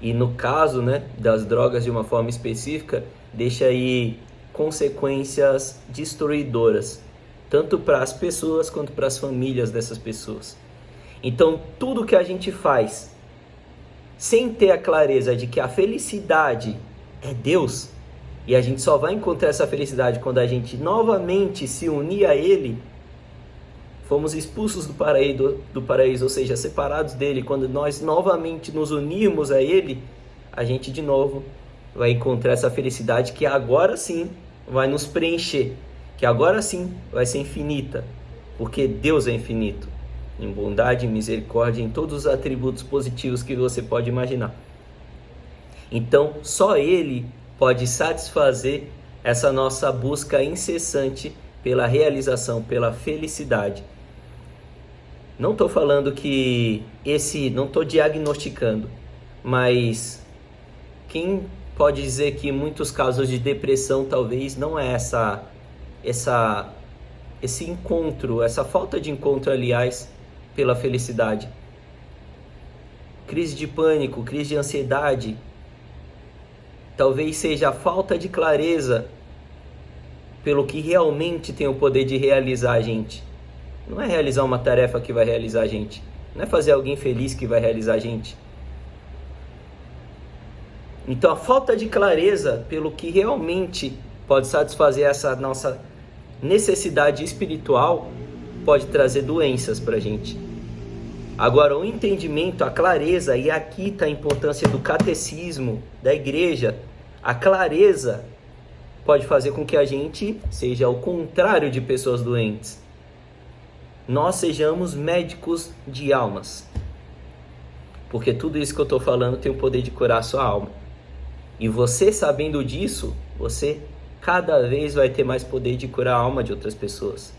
e no caso, né, das drogas de uma forma específica, deixa aí consequências destruidoras, tanto para as pessoas quanto para as famílias dessas pessoas. Então, tudo que a gente faz sem ter a clareza de que a felicidade é Deus, e a gente só vai encontrar essa felicidade quando a gente novamente se unir a Ele, fomos expulsos do paraíso, ou seja, separados dele. Quando nós novamente nos unirmos a Ele, a gente de novo vai encontrar essa felicidade que agora sim vai nos preencher, que agora sim vai ser infinita, porque Deus é infinito, em bondade, em misericórdia, em todos os atributos positivos que você pode imaginar. Então, só Ele pode satisfazer essa nossa busca incessante pela realização, pela felicidade. Não estou falando não estou diagnosticando, mas quem pode dizer que em muitos casos de depressão talvez não é esse encontro, essa falta de encontro, aliás, pela felicidade. Crise de pânico, crise de ansiedade, talvez seja a falta de clareza pelo que realmente tem o poder de realizar a gente. Não é realizar uma tarefa que vai realizar a gente. Não é fazer alguém feliz que vai realizar a gente. Então a falta de clareza pelo que realmente pode satisfazer essa nossa necessidade espiritual pode trazer doenças para a gente. Agora o entendimento, a clareza, e aqui está a importância do catecismo, da igreja, a clareza pode fazer com que a gente seja o contrário de pessoas doentes. Nós sejamos médicos de almas. Porque tudo isso que eu estou falando tem o poder de curar a sua alma. E você sabendo disso, você cada vez vai ter mais poder de curar a alma de outras pessoas.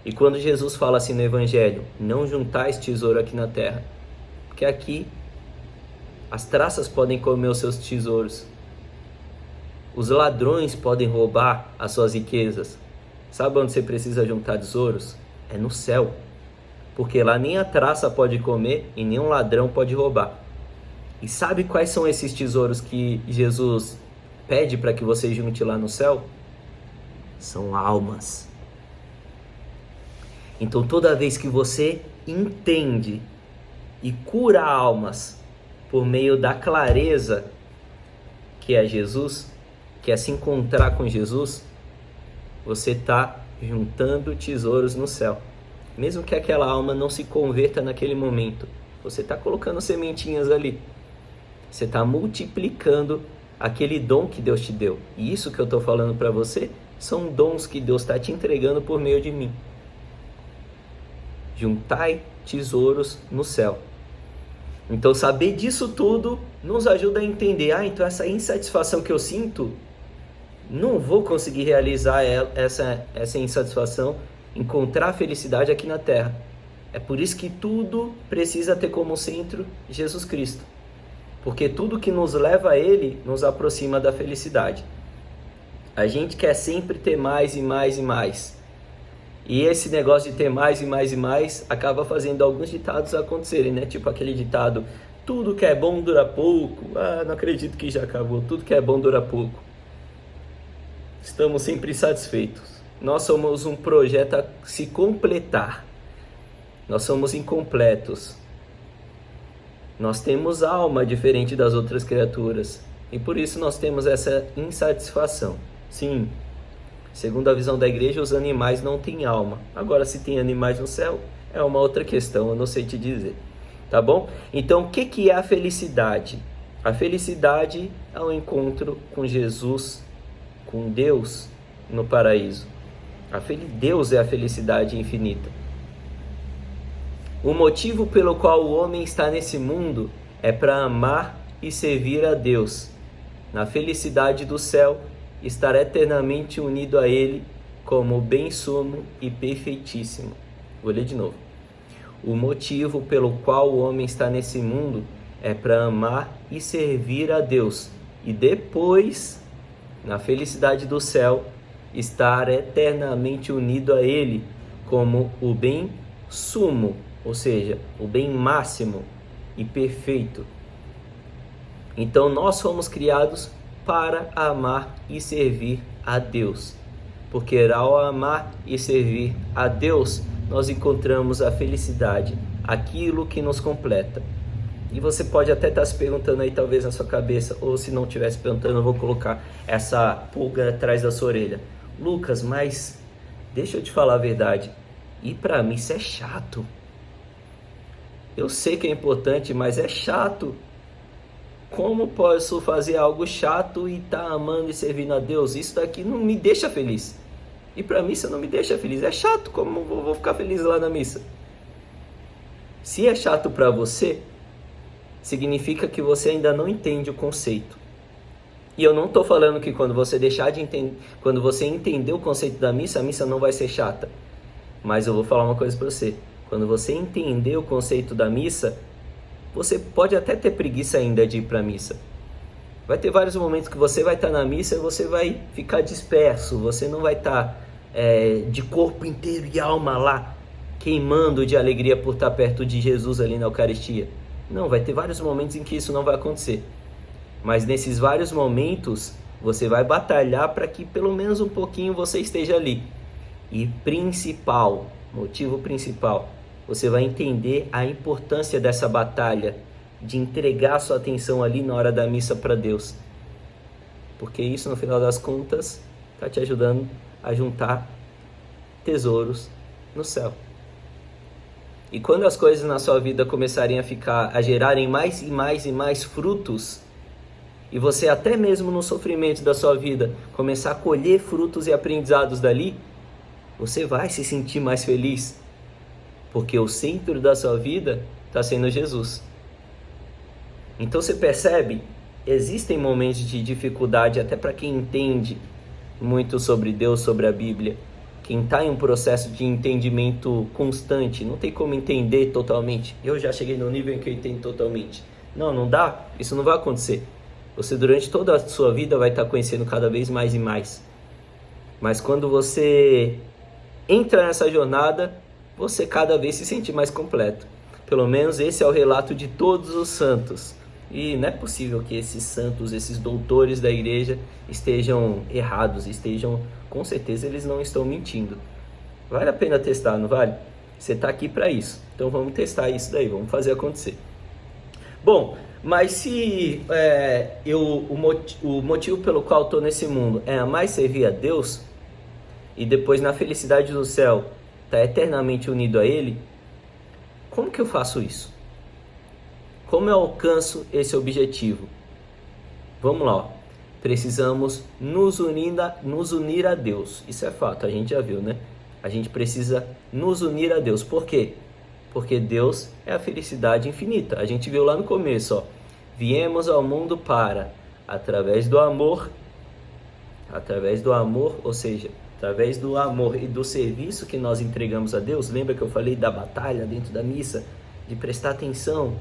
E quando Jesus fala assim no Evangelho, não juntais tesouro aqui na terra, porque aqui as traças podem comer os seus tesouros. Os ladrões podem roubar as suas riquezas. Sabe onde você precisa juntar tesouros? É no céu. Porque lá nem a traça pode comer e nenhum ladrão pode roubar. E sabe quais são esses tesouros que Jesus pede para que você junte lá no céu? São almas. Então toda vez que você entende e cura almas por meio da clareza que é Jesus, que é se encontrar com Jesus, você está juntando tesouros no céu. Mesmo que aquela alma não se converta naquele momento, você está colocando sementinhas ali. Você está multiplicando aquele dom que Deus te deu. E isso que eu estou falando para você são dons que Deus está te entregando por meio de mim. Juntai tesouros no céu. Então saber disso tudo nos ajuda a entender, então essa insatisfação que eu sinto, não vou conseguir realizar essa insatisfação, encontrar felicidade aqui na Terra. É por isso que tudo precisa ter como centro Jesus Cristo. Porque tudo que nos leva a Ele nos aproxima da felicidade. A gente quer sempre ter mais e mais e mais. E esse negócio de ter mais e mais e mais acaba fazendo alguns ditados acontecerem, né? Tipo aquele ditado, tudo que é bom dura pouco. Não acredito que já acabou. Tudo que é bom dura pouco. Estamos sempre insatisfeitos. Nós somos um projeto a se completar. Nós somos incompletos. Nós temos alma diferente das outras criaturas. E por isso nós temos essa insatisfação. Sim, segundo a visão da igreja, os animais não têm alma. Agora, se tem animais no céu, é uma outra questão, eu não sei te dizer. Tá bom? Então, o que é a felicidade? A felicidade é o encontro com Jesus, com Deus no paraíso. Deus é a felicidade infinita. O motivo pelo qual o homem está nesse mundo é para amar e servir a Deus. Na felicidade do céu, estar eternamente unido a Ele como bem sumo e perfeitíssimo. Vou ler de novo. O motivo pelo qual o homem está nesse mundo é para amar e servir a Deus. E depois, na felicidade do céu, estar eternamente unido a Ele como o bem sumo, ou seja, o bem máximo e perfeito. Então nós fomos criados para amar e servir a Deus. Porque ao amar e servir a Deus, nós encontramos a felicidade, aquilo que nos completa. E você pode até estar se perguntando aí, talvez na sua cabeça, ou se não estiver se perguntando, eu vou colocar essa pulga atrás da sua orelha. Lucas, mas deixa eu te falar a verdade, ir para missa é chato. Eu sei que é importante, mas é chato. Como posso fazer algo chato e estar amando e servindo a Deus? Isso daqui não me deixa feliz. E para missa não me deixa feliz. É chato, como eu vou ficar feliz lá na missa? Se é chato para você, significa que você ainda não entende o conceito. E eu não estou falando que quando você deixar de entender, quando você entender o conceito da missa, a missa não vai ser chata. Mas eu vou falar uma coisa para você. Quando você entender o conceito da missa, você pode até ter preguiça ainda de ir para a missa. Vai ter vários momentos que você vai estar na missa e você vai ficar disperso. Você não vai estar de corpo inteiro e alma lá, queimando de alegria por estar perto de Jesus ali na Eucaristia. Não, vai ter vários momentos em que isso não vai acontecer. Mas nesses vários momentos, você vai batalhar para que pelo menos um pouquinho você esteja ali. E motivo principal, você vai entender a importância dessa batalha, de entregar sua atenção ali na hora da missa para Deus. Porque isso, no final das contas, está te ajudando a juntar tesouros no céu. E quando as coisas na sua vida começarem a gerarem mais e mais e mais frutos, e você até mesmo no sofrimento da sua vida começar a colher frutos e aprendizados dali, você vai se sentir mais feliz. Porque o centro da sua vida está sendo Jesus. Então você percebe, existem momentos de dificuldade até para quem entende muito sobre Deus, sobre a Bíblia. Quem está em um processo de entendimento constante, não tem como entender totalmente. Eu já cheguei no nível em que eu entendo totalmente. Não dá, isso não vai acontecer. Você durante toda a sua vida vai estar conhecendo cada vez mais e mais. Mas quando você entra nessa jornada, você cada vez se sente mais completo. Pelo menos esse é o relato de todos os santos. E não é possível que esses santos, esses doutores da igreja estejam errados, com certeza eles não estão mentindo. Vale a pena testar, não vale? Você está aqui para isso. Então vamos testar isso daí, vamos fazer acontecer. Bom, mas se o motivo pelo qual estou nesse mundo é amar e servir a Deus, e depois na felicidade do céu estar eternamente unido a Ele, como que eu faço isso? Como eu alcanço esse objetivo? Vamos lá, ó. Precisamos nos unir a Deus. Isso é fato, a gente já viu, né? A gente precisa nos unir a Deus. Por quê? Porque Deus é a felicidade infinita. A gente viu lá no começo, ó. Viemos ao mundo para, através do amor, ou seja, através do amor e do serviço que nós entregamos a Deus. Lembra que eu falei da batalha dentro da missa? De prestar atenção,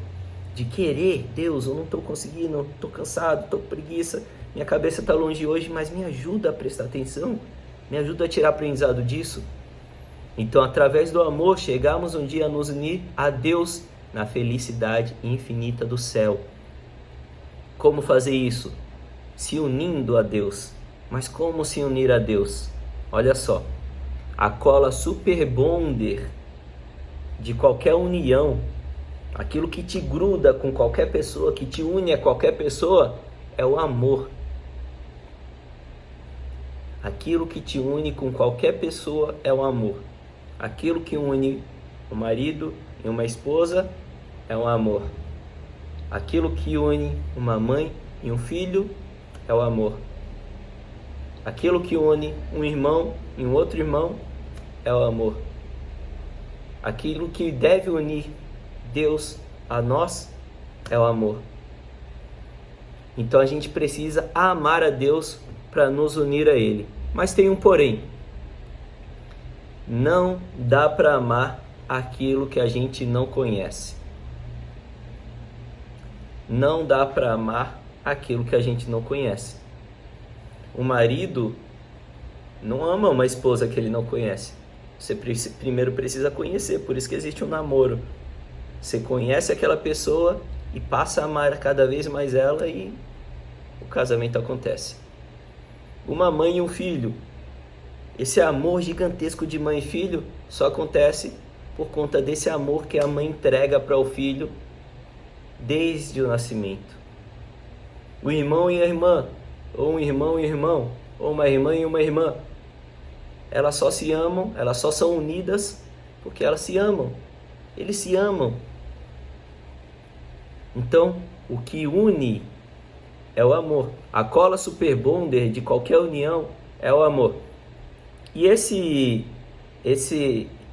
de querer. Deus, eu não estou conseguindo, estou cansado, estou com preguiça, minha cabeça está longe hoje, mas me ajuda a prestar atenção, me ajuda a tirar aprendizado disso. Então, através do amor, chegamos um dia a nos unir a Deus na felicidade infinita do céu. Como fazer isso? Se unindo a Deus. Mas como se unir a Deus? Olha só, a cola super bonder de qualquer união, aquilo que te gruda com qualquer pessoa, que te une a qualquer pessoa, é o amor. Aquilo que te une com qualquer pessoa é o amor. Aquilo que une um marido e uma esposa é o amor. Aquilo que une uma mãe e um filho é o amor. Aquilo que une um irmão e um outro irmão é o amor. Aquilo que deve unir Deus a nós é o amor. Então a gente precisa amar a Deus para nos unir a Ele. Mas tem um porém. Não dá para amar aquilo que a gente não conhece. Não dá para amar aquilo que a gente não conhece. O marido não ama uma esposa que ele não conhece. Você primeiro precisa conhecer, por isso que existe um namoro. Você conhece aquela pessoa e passa a amar cada vez mais ela e o casamento acontece. Uma mãe e um filho. Esse amor gigantesco de mãe e filho só acontece por conta desse amor que a mãe entrega para o filho desde o nascimento. O irmão e a irmã, ou um irmão e irmão, ou uma irmã e uma irmã, elas só se amam, elas só são unidas porque elas se amam. Eles se amam. Então, o que une é o amor. A cola super bonder de qualquer união é o amor. E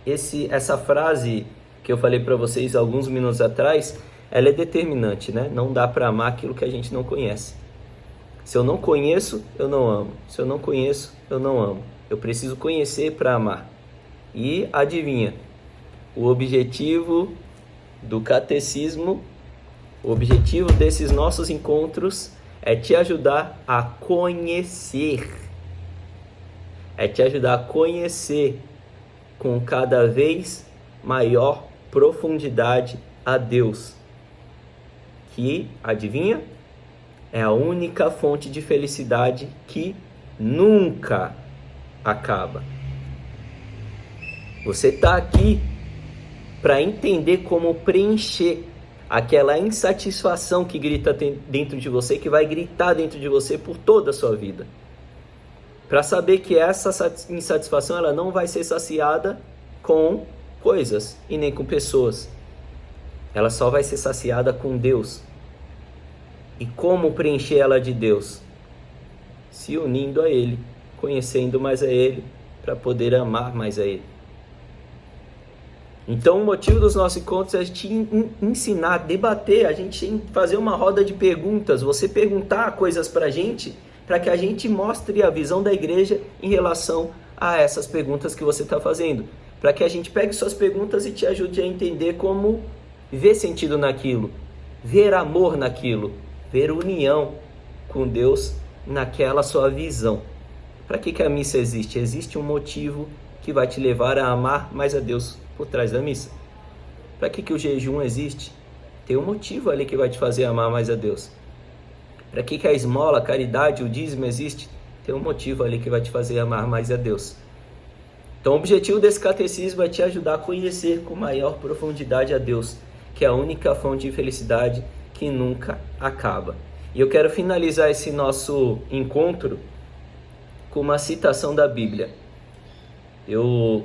essa frase que eu falei para vocês alguns minutos atrás, ela é determinante, né? Não dá para amar aquilo que a gente não conhece. Se eu não conheço, eu não amo. Se eu não conheço, eu não amo. Eu preciso conhecer para amar. E adivinha, o objetivo do catecismo, o objetivo desses nossos encontros é te ajudar a conhecer. É te ajudar a conhecer com cada vez maior profundidade a Deus. Que, adivinha? É a única fonte de felicidade que nunca acaba. Você está aqui para entender como preencher aquela insatisfação que grita dentro de você, que vai gritar dentro de você por toda a sua vida. Para saber que essa insatisfação ela não vai ser saciada com coisas e nem com pessoas. Ela só vai ser saciada com Deus. E como preencher ela de Deus? Se unindo a Ele, conhecendo mais a Ele, para poder amar mais a Ele. Então o motivo dos nossos encontros é te ensinar, debater, a gente fazer uma roda de perguntas, você perguntar coisas para a gente, para que a gente mostre a visão da igreja em relação a essas perguntas que você está fazendo. Para que a gente pegue suas perguntas e te ajude a entender como ver sentido naquilo, ver amor naquilo, ver união com Deus naquela sua visão. Para que a missa existe? Existe um motivo que vai te levar a amar mais a Deus por trás da missa. Para que o jejum existe? Tem um motivo ali que vai te fazer amar mais a Deus. Para que a esmola, a caridade, o dízimo existe? Tem um motivo ali que vai te fazer amar mais a Deus. Então, o objetivo desse catecismo é te ajudar a conhecer com maior profundidade a Deus, que é a única fonte de felicidade que nunca acaba. E eu quero finalizar esse nosso encontro com uma citação da Bíblia.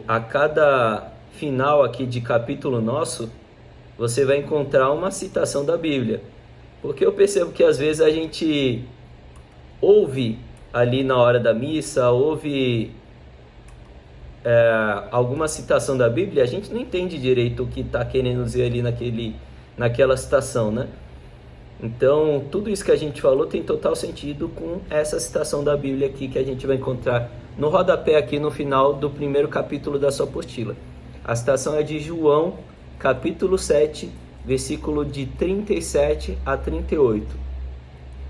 A cada final aqui de capítulo nosso, você vai encontrar uma citação da Bíblia. Porque eu percebo que às vezes a gente ouve ali na hora da missa, ouve alguma citação da Bíblia, a gente não entende direito o que está querendo dizer ali naquela citação, né? Então, tudo isso que a gente falou tem total sentido com essa citação da Bíblia aqui que a gente vai encontrar no rodapé aqui no final do primeiro capítulo da sua apostila. A citação é de João, capítulo 7, versículo de 37 a 38.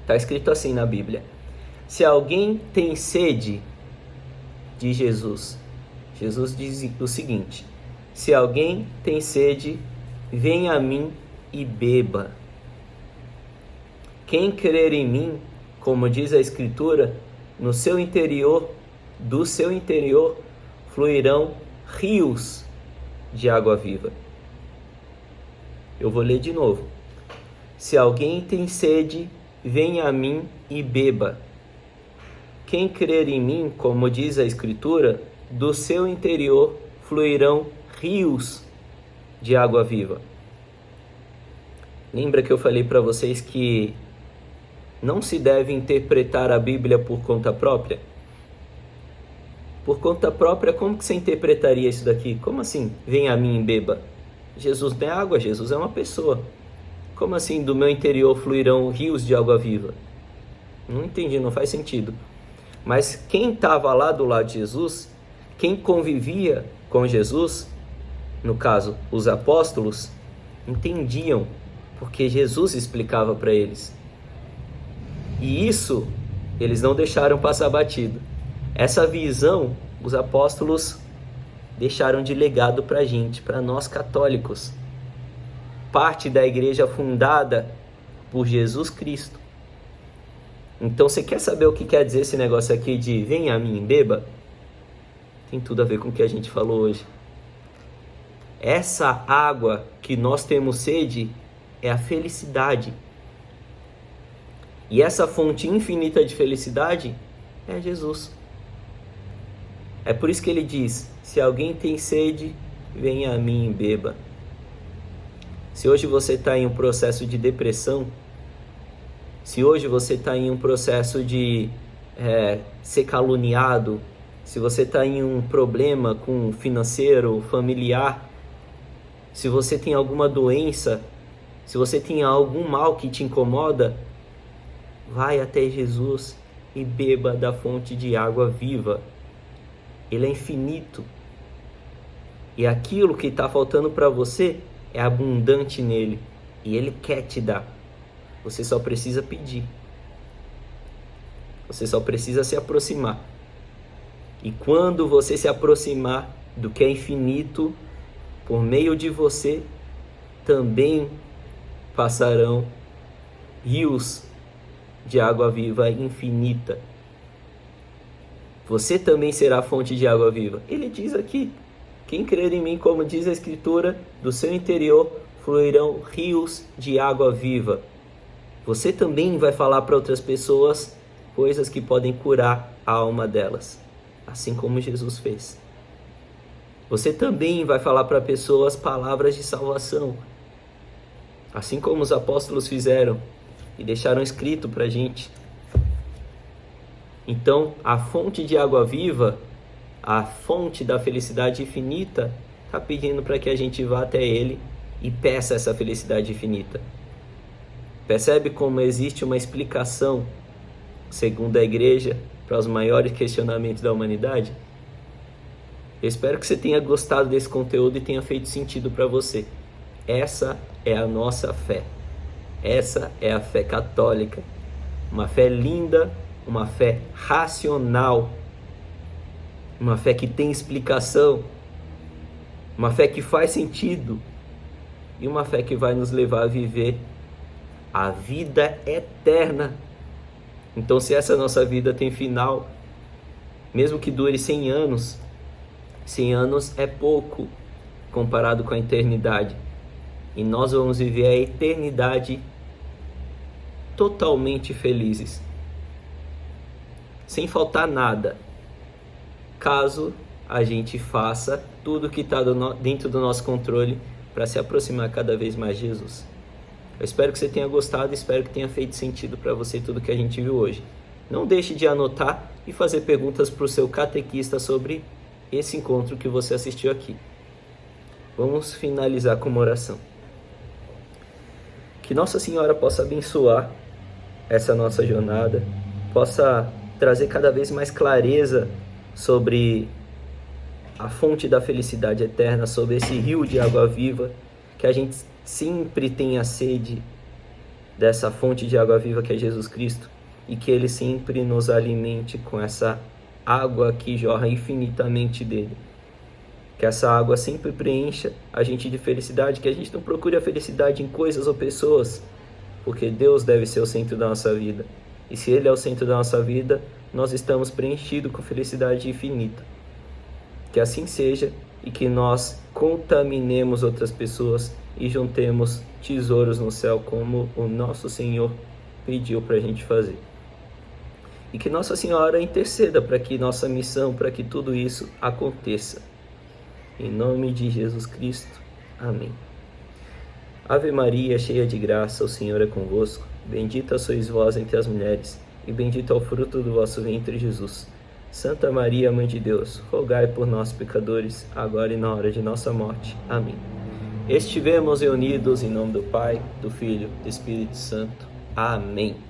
Está escrito assim na Bíblia: se alguém tem sede de Jesus, Jesus diz o seguinte: se alguém tem sede, venha a mim e beba. Quem crer em mim, como diz a Escritura, do seu interior fluirão rios de água viva. Eu vou ler de novo. Se alguém tem sede, venha a mim e beba. Quem crer em mim, como diz a Escritura, do seu interior fluirão rios de água viva. Lembra que eu falei para vocês que não se deve interpretar a Bíblia por conta própria? Por conta própria, como que você interpretaria isso daqui? Como assim, venha a mim e beba? Jesus não é água, Jesus é uma pessoa. Como assim, do meu interior fluirão rios de água viva? Não entendi, não faz sentido. Mas quem estava lá do lado de Jesus, quem convivia com Jesus, no caso, os apóstolos, entendiam, porque Jesus explicava para eles. E isso eles não deixaram passar batido. Essa visão os apóstolos deixaram de legado para a gente, para nós católicos. Parte da igreja fundada por Jesus Cristo. Então, você quer saber o que quer dizer esse negócio aqui de venha a mim e beba? Tem tudo a ver com o que a gente falou hoje. Essa água que nós temos sede é a felicidade. E essa fonte infinita de felicidade é Jesus. É por isso que ele diz: se alguém tem sede, venha a mim e beba. Se hoje você está em um processo de depressão, se hoje você está em um processo de ser caluniado, se você está em um problema com financeiro, familiar, se você tem alguma doença, se você tem algum mal que te incomoda, vai até Jesus e beba da fonte de água viva. Ele é infinito. E aquilo que está faltando para você é abundante nele. E ele quer te dar. Você só precisa pedir. Você só precisa se aproximar. E quando você se aproximar do que é infinito, por meio de você, também passarão rios de água viva infinita. Você também será fonte de água viva. Ele diz aqui: quem crer em mim, como diz a Escritura, do seu interior fluirão rios de água viva. Você também vai falar para outras pessoas coisas que podem curar a alma delas, assim como Jesus fez. Você também vai falar para pessoas palavras de salvação, assim como os apóstolos fizeram e deixaram escrito para a gente. Então, a fonte de água viva, a fonte da felicidade infinita, está pedindo para que a gente vá até ele e peça essa felicidade infinita. Percebe como existe uma explicação, segundo a igreja, para os maiores questionamentos da humanidade? Eu espero que você tenha gostado desse conteúdo e tenha feito sentido para você. Essa é a nossa fé. Essa é a fé católica. Uma fé linda, uma fé racional, uma fé que tem explicação, uma fé que faz sentido e uma fé que vai nos levar a viver a vida eterna. Então, se essa nossa vida tem final, mesmo que dure 100 anos, 100 anos é pouco comparado com a eternidade. E nós vamos viver a eternidade totalmente felizes, sem faltar nada, caso a gente faça tudo que está dentro do nosso controle para se aproximar cada vez mais de Jesus. Eu espero que você tenha gostado, espero que tenha feito sentido para você tudo que a gente viu hoje. Não deixe de anotar e fazer perguntas para o seu catequista sobre esse encontro que você assistiu aqui. Vamos finalizar com uma oração. Que Nossa Senhora possa abençoar essa nossa jornada, possa trazer cada vez mais clareza sobre a fonte da felicidade eterna, sobre esse rio de água viva, que a gente sempre tenha sede dessa fonte de água viva que é Jesus Cristo, e que Ele sempre nos alimente com essa água que jorra infinitamente dele. Que essa água sempre preencha a gente de felicidade, que a gente não procure a felicidade em coisas ou pessoas, porque Deus deve ser o centro da nossa vida. E se Ele é o centro da nossa vida, nós estamos preenchidos com felicidade infinita. Que assim seja e que nós contaminemos outras pessoas e juntemos tesouros no céu, como o nosso Senhor pediu para a gente fazer. E que Nossa Senhora interceda para que nossa missão, para que tudo isso aconteça. Em nome de Jesus Cristo. Amém. Ave Maria, cheia de graça, o Senhor é convosco. Bendita sois vós entre as mulheres, e bendito é o fruto do vosso ventre, Jesus. Santa Maria, Mãe de Deus, rogai por nós, pecadores, agora e na hora de nossa morte. Amém. Estivemos reunidos em nome do Pai, do Filho e do Espírito Santo. Amém.